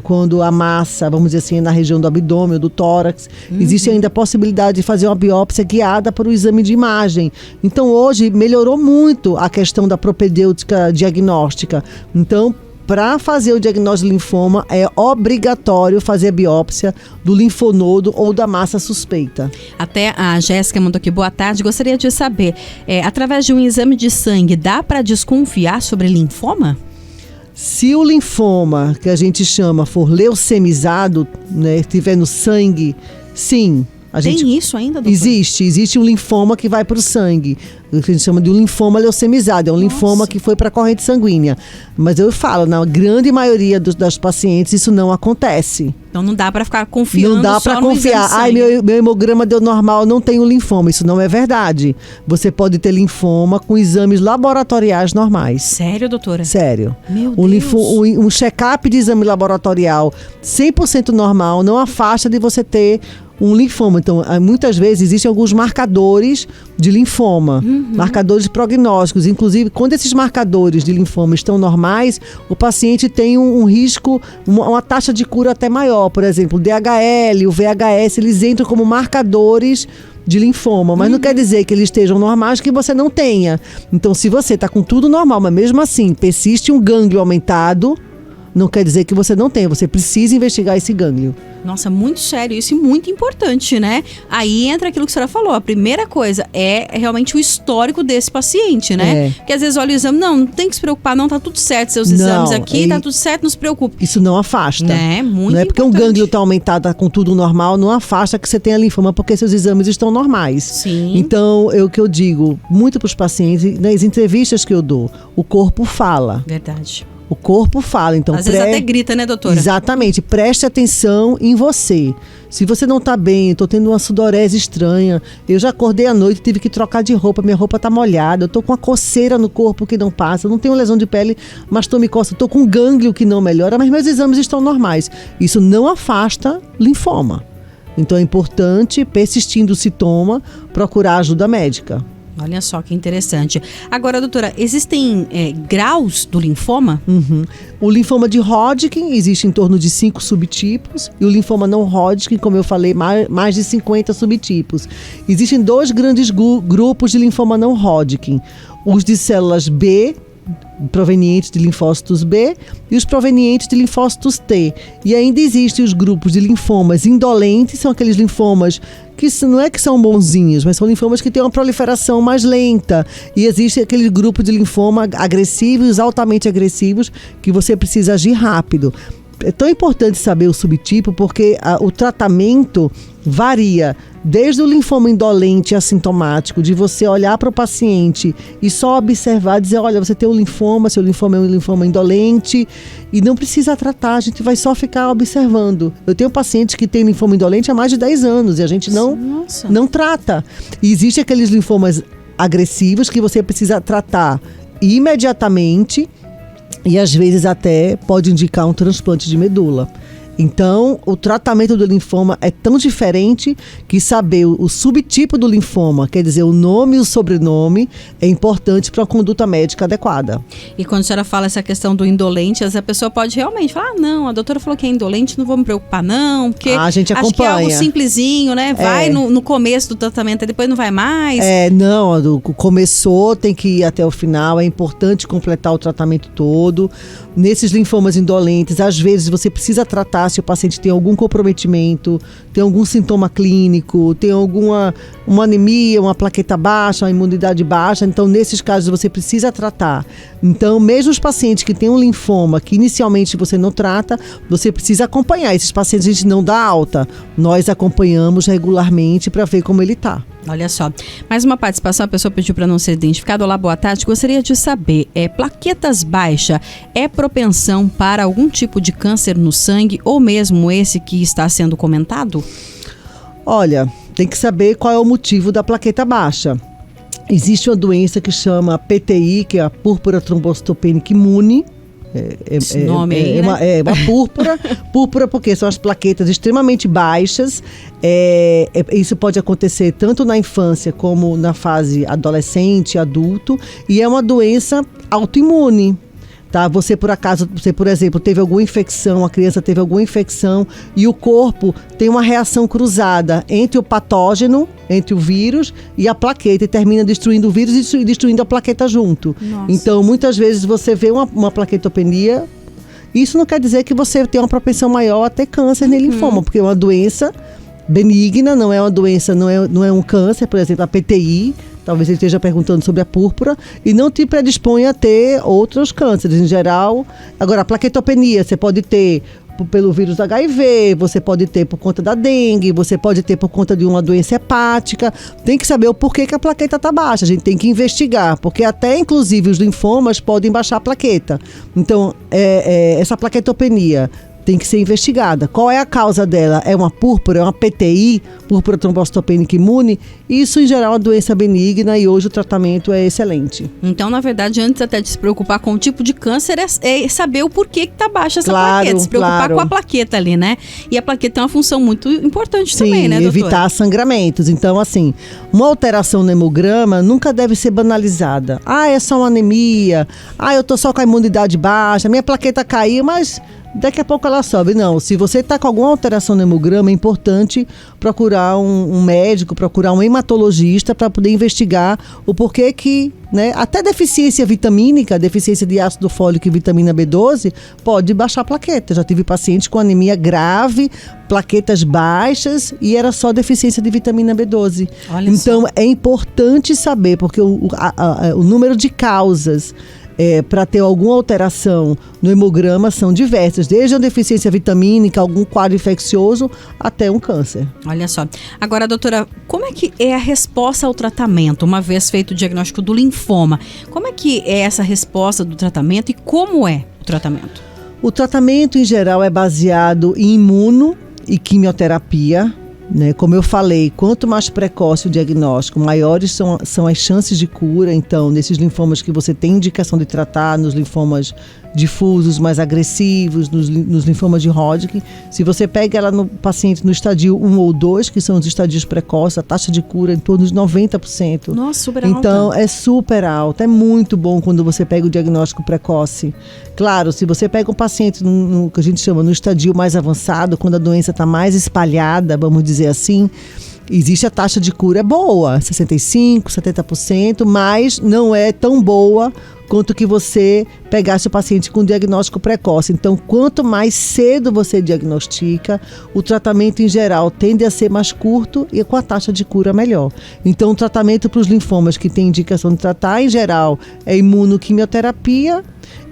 Quando a massa, vamos dizer assim, é na região do abdômen, do tórax, existe ainda a possibilidade de fazer uma biópsia guiada para o exame de imagem. Então, hoje, melhorou muito a questão da propedêutica diagnóstica. Então, para fazer o diagnóstico de linfoma, é obrigatório fazer a biópsia do linfonodo ou da massa suspeita. Até a Jéssica mandou aqui, boa tarde, gostaria de saber, através de um exame de sangue, dá para desconfiar sobre linfoma? Se o linfoma, que a gente chama, for leucemizado, né, estiver no sangue, sim. Tem isso ainda, doutor? Existe um linfoma que vai para o sangue. O que a gente chama de um linfoma leucemizado. É um linfoma que foi para a corrente sanguínea. Mas eu falo, na grande maioria das pacientes, isso não acontece. Então não dá para ficar confiando. Não dá para confiar. Ai, meu hemograma deu normal, não tenho linfoma. Isso não é verdade. Você pode ter linfoma com exames laboratoriais normais. Sério, doutora? Sério. Meu Deus. Um check-up de exame laboratorial 100% normal não afasta de você ter um linfoma. Então, muitas vezes existem alguns marcadores de linfoma, marcadores prognósticos. Inclusive, quando esses marcadores de linfoma estão normais, o paciente tem um risco, uma taxa de cura até maior. Por exemplo, o DHL, o VHS, eles entram como marcadores de linfoma, mas não quer dizer que eles estejam normais que você não tenha. Então, se você está com tudo normal, mas mesmo assim persiste um gânglio aumentado, não quer dizer que você não tenha. Você precisa investigar esse gânglio. Nossa, muito sério isso e muito importante, né? Aí entra aquilo que a senhora falou. A primeira coisa é realmente o histórico desse paciente, né? Porque às vezes olha o exame, não tem que se preocupar, não, tá tudo certo. Seus exames aqui, tá tudo certo, não se preocupe. Isso não afasta. Né? Muito não é porque importante. um gânglio tá aumentado, tá com tudo normal, não afasta que você tenha linfoma, porque seus exames estão normais. Sim. Então, é o que eu digo muito pros pacientes, nas entrevistas que eu dou, o corpo fala. Verdade. O corpo fala, então... Às vezes até grita, né, doutora? Exatamente. Preste atenção em você. Se você não tá bem, eu tô tendo uma sudorese estranha, eu já acordei à noite, tive que trocar de roupa, minha roupa tá molhada, eu tô com uma coceira no corpo que não passa, eu não tenho lesão de pele, mas tô me coçando, tô com um gânglio que não melhora, mas meus exames estão normais. Isso não afasta linfoma. Então é importante, persistindo o sintoma, procurar ajuda médica. Olha só que interessante. Agora, doutora, existem graus do linfoma? O linfoma de Hodgkin existe em torno de 5 subtipos e o linfoma não Hodgkin, como eu falei, mais de 50 subtipos. Existem 2 grandes grupos de linfoma não Hodgkin. Os de células B, provenientes de linfócitos B, e os provenientes de linfócitos T. E ainda existem os grupos de linfomas indolentes, são aqueles linfomas que não é que são bonzinhos, mas são linfomas que têm uma proliferação mais lenta. E existe aquele grupo de linfoma agressivos, altamente agressivos, que você precisa agir rápido. É tão importante saber o subtipo porque o tratamento varia desde o linfoma indolente assintomático, de você olhar para o paciente e só observar, dizer, olha, você tem um linfoma, seu linfoma é um linfoma indolente e não precisa tratar, a gente vai só ficar observando. Eu tenho pacientes que têm linfoma indolente há mais de 10 anos e a gente não trata. E existem aqueles linfomas agressivos que você precisa tratar imediatamente e às vezes até pode indicar um transplante de medula. Então, o tratamento do linfoma é tão diferente que saber o subtipo do linfoma, quer dizer, o nome e o sobrenome, é importante para uma conduta médica adequada. E quando a senhora fala essa questão do indolente, a pessoa pode realmente falar, não, a doutora falou que é indolente, não vou me preocupar não, porque a gente acompanha. Acho que é algo simplesinho, né? Vai no começo do tratamento e depois não vai mais. Não, começou, tem que ir até o final, é importante completar o tratamento todo. Nesses linfomas indolentes, às vezes você precisa tratar se o paciente tem algum comprometimento, tem algum sintoma clínico, tem uma anemia, uma plaqueta baixa, uma imunidade baixa. Então, nesses casos, você precisa tratar. Então, mesmo os pacientes que têm um linfoma que inicialmente você não trata, você precisa acompanhar. Esses pacientes a gente não dá alta. Nós acompanhamos regularmente para ver como ele está. Olha só, mais uma participação, a pessoa pediu para não ser identificada. Olá, boa tarde, gostaria de saber, plaquetas baixas é propensão para algum tipo de câncer no sangue ou mesmo esse que está sendo comentado? Olha, tem que saber qual é o motivo da plaqueta baixa. Existe uma doença que chama PTI, que é a púrpura trombocitopênica imune. Esse nome aí, é uma púrpura porque são as plaquetas extremamente baixas. Isso pode acontecer tanto na infância como na fase adolescente, adulto, e é uma doença autoimune. Tá? Você, por exemplo, teve alguma infecção, a criança teve alguma infecção e o corpo tem uma reação cruzada entre o patógeno, entre o vírus e a plaqueta, e termina destruindo o vírus e destruindo a plaqueta junto. Nossa. Então, muitas vezes você vê uma plaquetopenia. Isso não quer dizer que você tem uma propensão maior a ter câncer nem linfoma, porque é uma doença benigna, não é uma doença, não é um câncer, por exemplo, a PTI. Talvez ele esteja perguntando sobre a púrpura e não te predispõe a ter outros cânceres em geral. Agora, a plaquetopenia você pode ter pelo vírus HIV, você pode ter por conta da dengue, você pode ter por conta de uma doença hepática. Tem que saber o porquê que a plaqueta está baixa. A gente tem que investigar, porque até inclusive os linfomas podem baixar a plaqueta. Então, essa plaquetopenia tem que ser investigada. Qual é a causa dela? É uma púrpura, é uma PTI, púrpura trombocitopênica imune? Isso, em geral, é uma doença benigna e hoje o tratamento é excelente. Então, na verdade, antes até de se preocupar com o tipo de câncer, é saber o porquê que tá baixa essa plaqueta. Se preocupar com a plaqueta ali, né? E a plaqueta tem uma função muito importante também, né, doutora? Evitar sangramentos. Então, assim, uma alteração no hemograma nunca deve ser banalizada. É só uma anemia. Eu tô só com a imunidade baixa, minha plaqueta caiu, mas daqui a pouco ela sobe. Não, se você está com alguma alteração no hemograma, é importante procurar um médico, procurar um hematologista para poder investigar o porquê que, né, até deficiência vitamínica, deficiência de ácido fólico e vitamina B12, pode baixar a plaqueta. Já tive pacientes com anemia grave, plaquetas baixas e era só deficiência de vitamina B12. Olha então, só. É importante saber, porque o número de causas para ter alguma alteração no hemograma são diversas, desde a deficiência vitamínica, algum quadro infeccioso, até um câncer. Olha só. Agora, doutora, como é que é a resposta ao tratamento, uma vez feito o diagnóstico do linfoma? Como é que é essa resposta do tratamento e como é o tratamento? O tratamento, em geral, é baseado em imuno e quimioterapia. Né? Como eu falei, quanto mais precoce o diagnóstico, maiores são as chances de cura. Então, nesses linfomas que você tem indicação de tratar, nos linfomas difusos, mais agressivos, nos linfomas de Hodgkin, se você pega ela no paciente no estadio 1 ou 2, que são os estadios precoces, a taxa de cura é em torno de 90%. Nossa, super alta. Então, é super alta, é muito bom quando você pega o diagnóstico precoce. Claro, se você pega um paciente no que a gente chama no estadio mais avançado, quando a doença está mais espalhada, vamos dizer assim, existe a taxa de cura boa, 65%, 70%, mas não é tão boa quanto que você pegasse o paciente com diagnóstico precoce. Então, quanto mais cedo você diagnostica, o tratamento em geral tende a ser mais curto e com a taxa de cura melhor. Então, o tratamento para os linfomas que tem indicação de tratar, em geral, é imunoquimioterapia.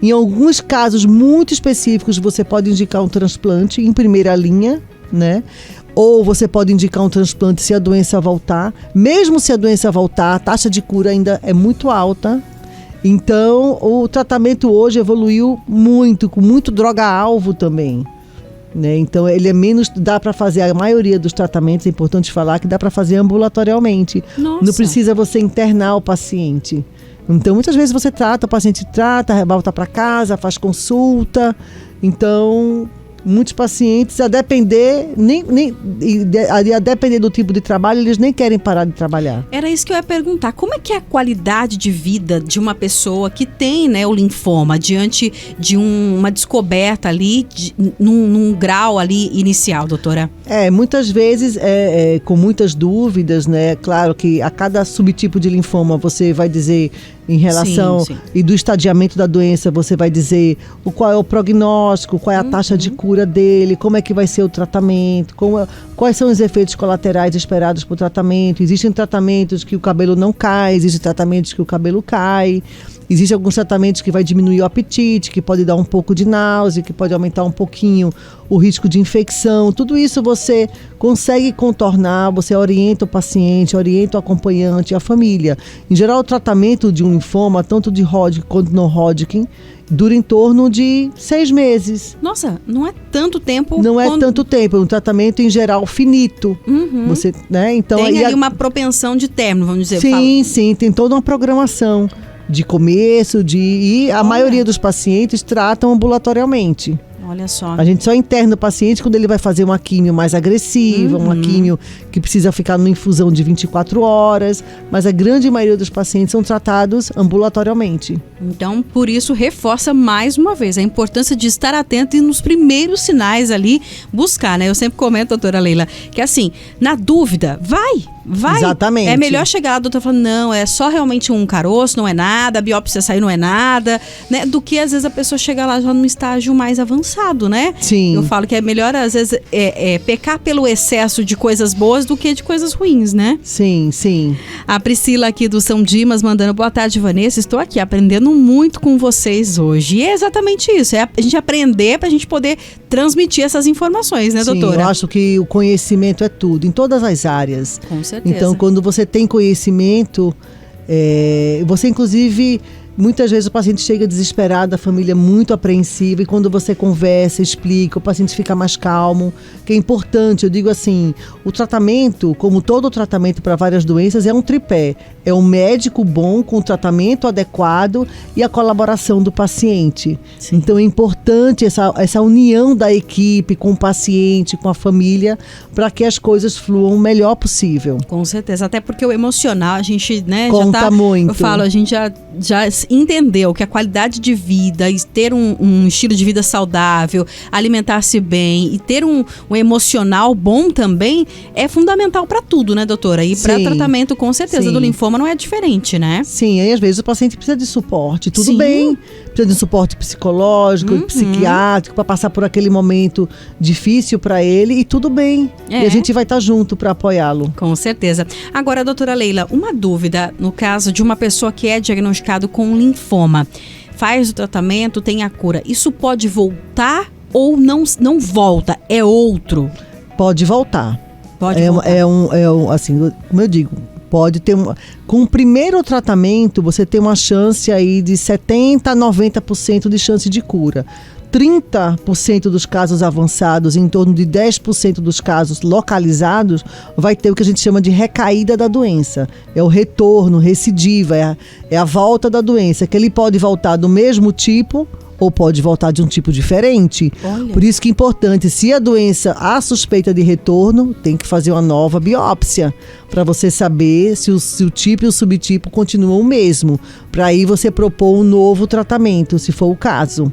Em alguns casos muito específicos, você pode indicar um transplante em primeira linha, né? Ou você pode indicar um transplante se a doença voltar. Mesmo se a doença voltar, a taxa de cura ainda é muito alta. Então, o tratamento hoje evoluiu muito, com muito droga-alvo também. Né? Então, ele é menos, dá para fazer a maioria dos tratamentos, é importante falar que dá para fazer ambulatorialmente. Nossa. Não precisa você internar o paciente. Então, muitas vezes você trata, o paciente trata, volta para casa, faz consulta. Então, muitos pacientes, a depender do tipo de trabalho, eles nem querem parar de trabalhar. Era isso que eu ia perguntar. Como é que é a qualidade de vida de uma pessoa que tem, né, o linfoma diante de uma descoberta ali, num grau ali inicial, doutora? Muitas vezes, com muitas dúvidas, né? Claro que a cada subtipo de linfoma você vai dizer em relação sim. E do estadiamento da doença, você vai dizer qual é o prognóstico, qual é a taxa de cura dele, como é que vai ser o tratamento, quais são os efeitos colaterais esperados para o tratamento. Existem tratamentos que o cabelo não cai, existem tratamentos que o cabelo cai, existem alguns tratamentos que vai diminuir o apetite, que pode dar um pouco de náusea, que pode aumentar um pouquinho o risco de infecção. Tudo isso você consegue contornar, você orienta o paciente, orienta o acompanhante, a família. Em geral, o tratamento de um linfoma, tanto de Hodgkin quanto não Hodgkin, dura em torno de 6 meses. Nossa, não é tanto tempo. Não é tanto tempo, é um tratamento em geral finito. Você, né? Então, tem ali uma propensão de término, vamos dizer. Sim, tem toda uma programação de começo, e a maioria dos pacientes tratam ambulatorialmente. Olha só. A gente só interna o paciente quando ele vai fazer uma químio mais agressiva, uma químio que precisa ficar numa infusão de 24 horas, mas a grande maioria dos pacientes são tratados ambulatorialmente. Então, por isso, reforça mais uma vez a importância de estar atento e nos primeiros sinais ali buscar, né? Eu sempre comento, doutora Leila, que assim, na dúvida, vai. Exatamente. É melhor chegar lá, a doutora falando, não, é só realmente um caroço, não é nada, a biópsia sair não é nada, né? Do que às vezes a pessoa chega lá já num estágio mais avançado, né? Sim. Eu falo que é melhor às vezes pecar pelo excesso de coisas boas do que de coisas ruins, né? Sim. A Priscila aqui do São Dimas mandando boa tarde, Vanessa, estou aqui aprendendo muito com vocês hoje. E é exatamente isso, é a gente aprender pra gente poder transmitir essas informações, né, doutora? Sim, eu acho que o conhecimento é tudo, em todas as áreas. Com certeza. Então, quando você tem conhecimento, você inclusive, muitas vezes o paciente chega desesperado, a família muito apreensiva, e quando você conversa, explica, o paciente fica mais calmo, que é importante. Eu digo assim, o tratamento, como todo tratamento para várias doenças, é um tripé. É um médico bom, com o tratamento adequado e a colaboração do paciente. Sim. Então é importante essa união da equipe com o paciente, com a família, para que as coisas fluam o melhor possível. Com certeza, até porque o emocional, a gente, né, conta já tá, muito. Eu falo, a gente já entendeu que a qualidade de vida e ter um estilo de vida saudável, alimentar-se bem e ter um emocional bom também é fundamental para tudo, né, doutora? E para tratamento, com certeza, do linfoma não é diferente, né? Sim, aí às vezes o paciente precisa de suporte, tudo Sim. bem, precisa de suporte psicológico, psiquiátrico, para passar por aquele momento difícil para ele, e tudo bem. E a gente vai estar junto para apoiá-lo. Com certeza. Agora, doutora Leila, uma dúvida no caso de uma pessoa que é diagnosticado com linfoma, faz o tratamento, tem a cura, isso pode voltar ou não volta? É outro? Pode voltar. Pode voltar. Assim, como eu digo, pode ter com o primeiro tratamento, você tem uma chance aí de 70% a 90% de chance de cura. 30% dos casos avançados, em torno de 10% dos casos localizados, vai ter o que a gente chama de recaída da doença. É o retorno, recidiva, é a volta da doença, que ele pode voltar do mesmo tipo ou pode voltar de um tipo diferente. Olha. Por isso que é importante, se a doença há suspeita de retorno, tem que fazer uma nova biópsia, para você saber se o tipo e o subtipo continuam o mesmo, para aí você propor um novo tratamento, se for o caso.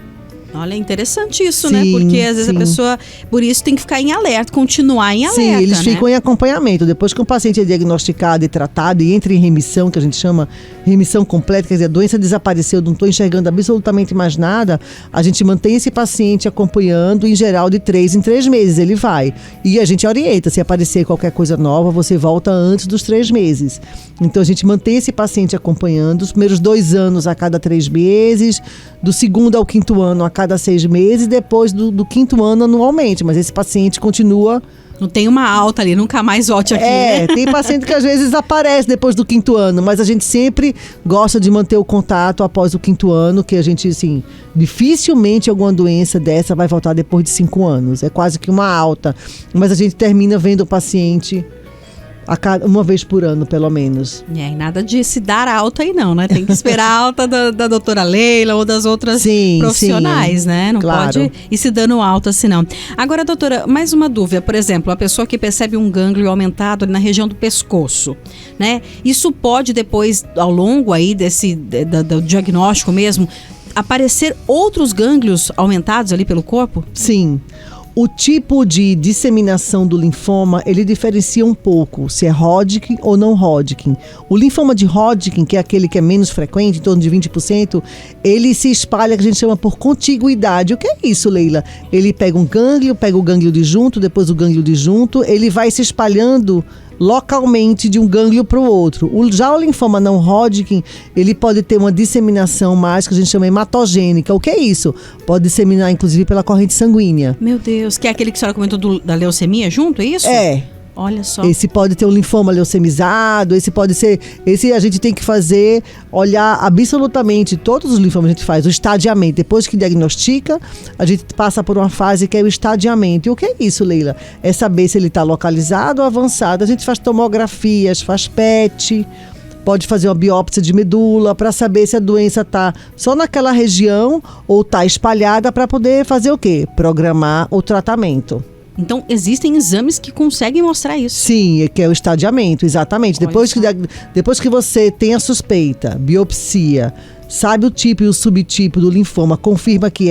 Olha, interessante isso, né? Porque às vezes a pessoa, por isso, tem que ficar em alerta, continuar em alerta. Sim, eles né? ficam em acompanhamento. Depois que um paciente é diagnosticado e tratado e entra em remissão, que a gente chama remissão completa, quer dizer, a doença desapareceu, não estou enxergando absolutamente mais nada, a gente mantém esse paciente acompanhando, em geral, de 3 em 3 meses ele vai. E a gente orienta, se aparecer qualquer coisa nova, você volta antes dos 3 meses. Então a gente mantém esse paciente acompanhando, os primeiros 2 anos a cada 3 meses, do 2º ao 5º ano a cada 6 meses, depois do 5º ano anualmente, mas esse paciente continua. Não tem uma alta ali, nunca mais volte aqui. né? Tem paciente que às vezes aparece depois do 5º ano, mas a gente sempre gosta de manter o contato após o 5º ano, que a gente, assim, dificilmente alguma doença dessa vai voltar depois de 5 anos. É quase que uma alta, mas a gente termina vendo o paciente uma vez por ano, pelo menos. E nada de se dar alta aí não, né? Tem que esperar a alta da doutora Leila ou das outras profissionais, né? Não pode ir se dando alta assim não. Agora, doutora, mais uma dúvida. Por exemplo, a pessoa que percebe um gânglio aumentado na região do pescoço, né? Isso pode depois, ao longo aí do diagnóstico mesmo, aparecer outros gânglios aumentados ali pelo corpo? Sim. O tipo de disseminação do linfoma, ele diferencia um pouco se é Hodgkin ou não Hodgkin. O linfoma de Hodgkin, que é aquele que é menos frequente, em torno de 20%, ele se espalha, que a gente chama por contiguidade. O que é isso, Leila? Ele pega um gânglio, pega o gânglio disjunto, depois o gânglio disjunto, ele vai se espalhando localmente de um gânglio para o outro. Já o linfoma não Hodgkin, ele pode ter uma disseminação mais, que a gente chama hematogênica. O que é isso? Pode disseminar, inclusive, pela corrente sanguínea. Meu Deus, que é aquele que a senhora comentou da leucemia junto, é isso? É. Olha só. Esse pode ter um linfoma leucemizado, esse a gente tem que olhar absolutamente todos os linfomas, a gente faz o estadiamento. Depois que diagnostica, a gente passa por uma fase que é o estadiamento. E o que é isso, Leila? É saber se ele está localizado ou avançado. A gente faz tomografias, faz PET, pode fazer uma biópsia de medula para saber se a doença está só naquela região ou está espalhada, para poder fazer o quê? Programar o tratamento. Então, existem exames que conseguem mostrar isso. Sim, que é o estadiamento, exatamente. Depois que você tem a suspeita, biopsia, sabe o tipo e o subtipo do linfoma, confirma que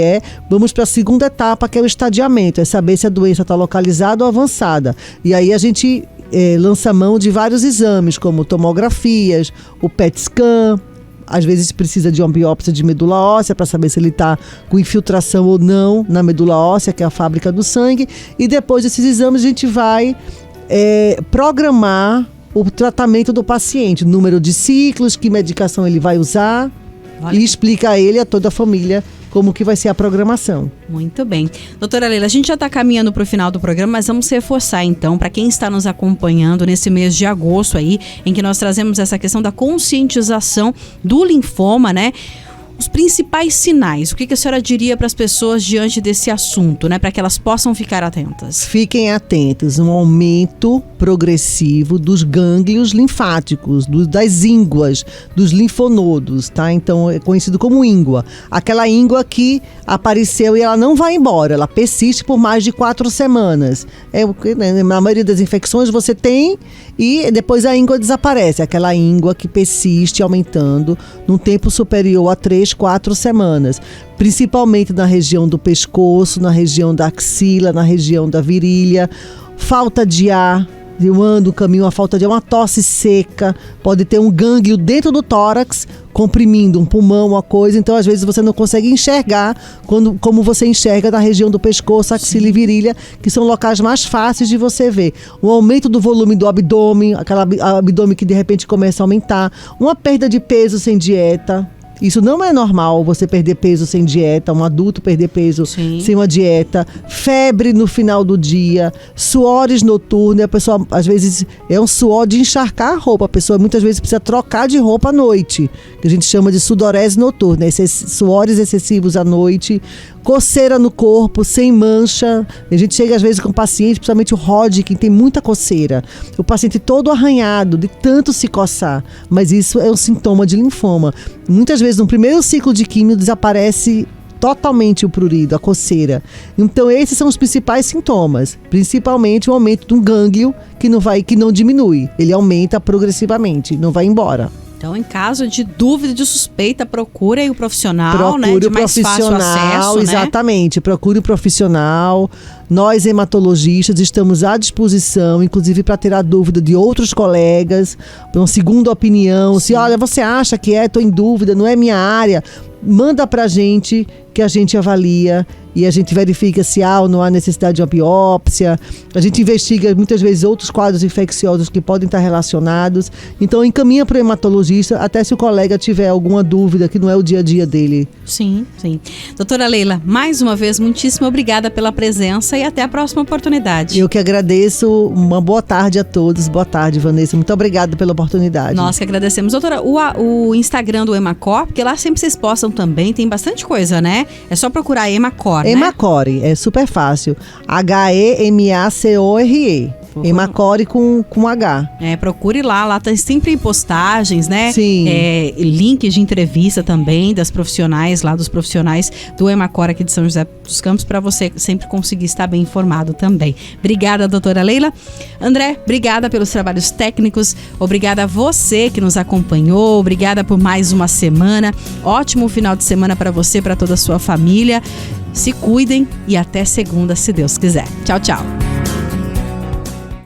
vamos para a segunda etapa, que é o estadiamento. É saber se a doença está localizada ou avançada. E aí a gente lança mão de vários exames, como tomografias, o PET scan. Às vezes precisa de uma biópsia de medula óssea para saber se ele está com infiltração ou não na medula óssea, que é a fábrica do sangue. E depois desses exames a gente vai programar o tratamento do paciente, número de ciclos, que medicação ele vai usar. Olha. E explica a ele e a toda a família como que vai ser a programação. Muito bem. Doutora Leila, a gente já está caminhando para o final do programa, mas vamos reforçar então, para quem está nos acompanhando nesse mês de agosto aí, em que nós trazemos essa questão da conscientização do linfoma, né? Os principais sinais, o que a senhora diria para as pessoas diante desse assunto, né? Para que elas possam ficar atentas. Fiquem atentas, um aumento progressivo dos gânglios linfáticos, das ínguas, dos linfonodos, tá? Então é conhecido como íngua. Aquela íngua que apareceu e ela não vai embora, ela persiste por mais de 4 semanas. Na maioria das infecções você tem e depois a íngua desaparece. Aquela íngua que persiste aumentando num tempo superior a 3-4 semanas, principalmente na região do pescoço, na região da axila, na região da virilha, falta de ar, o caminho, a falta de ar, uma tosse seca, pode ter um gânglio dentro do tórax, comprimindo um pulmão, uma coisa, então às vezes você não consegue enxergar como você enxerga na região do pescoço, axila e virilha, que são locais mais fáceis de você ver. Um aumento do volume do abdômen, aquele abdômen que de repente começa a aumentar, uma perda de peso sem dieta. Isso não é normal, você perder peso sem dieta, um adulto perder peso sem uma dieta, febre no final do dia, suores noturnos, a pessoa às vezes é um suor de encharcar a roupa, a pessoa muitas vezes precisa trocar de roupa à noite, que a gente chama de sudorese noturna, esses suores excessivos à noite, coceira no corpo, sem mancha. A gente chega às vezes com paciente, principalmente o Hodgkin, tem muita coceira. O paciente todo arranhado, de tanto se coçar. Mas isso é um sintoma de linfoma. Muitas vezes no primeiro ciclo de químio desaparece totalmente o prurido, a coceira. Então esses são os principais sintomas. Principalmente o aumento de um gânglio que não diminui. Ele aumenta progressivamente, não vai embora. Então, em caso de dúvida, de suspeita, procure aí o profissional, procure de mais fácil acesso, exatamente, procure o profissional. Nós, hematologistas, estamos à disposição, inclusive para tirar dúvida de outros colegas, uma segunda opinião. Se, olha, você acha que estou em dúvida, não é minha área, manda para a gente, que a gente avalia e a gente verifica se há ou não há necessidade de uma biópsia. A gente investiga muitas vezes outros quadros infecciosos que podem estar relacionados. Então encaminha para o hematologista, até se o colega tiver alguma dúvida que não é o dia a dia dele. Sim, sim. Doutora Leila, mais uma vez, muitíssimo obrigada pela presença e até a próxima oportunidade. Eu que agradeço, uma boa tarde a todos. Boa tarde, Vanessa. Muito obrigada pela oportunidade. Nós que agradecemos. Doutora, o Instagram do Hemacor, porque lá sempre vocês postam também, tem bastante coisa, né? É só procurar Hemacor, né? Hemacore, é super fácil. H-E-M-A-C-O-R-E. Hemacore com H. Procure lá tem sempre postagens, né? Sim. Links de entrevista também das profissionais lá, dos profissionais do Hemacor aqui de São José dos Campos, para você sempre conseguir estar bem informado também. Obrigada, doutora Leila. André, obrigada pelos trabalhos técnicos, obrigada a você que nos acompanhou, obrigada por mais uma semana. Ótimo final de semana para você, para toda a sua família. Se cuidem e até segunda, se Deus quiser. Tchau, tchau.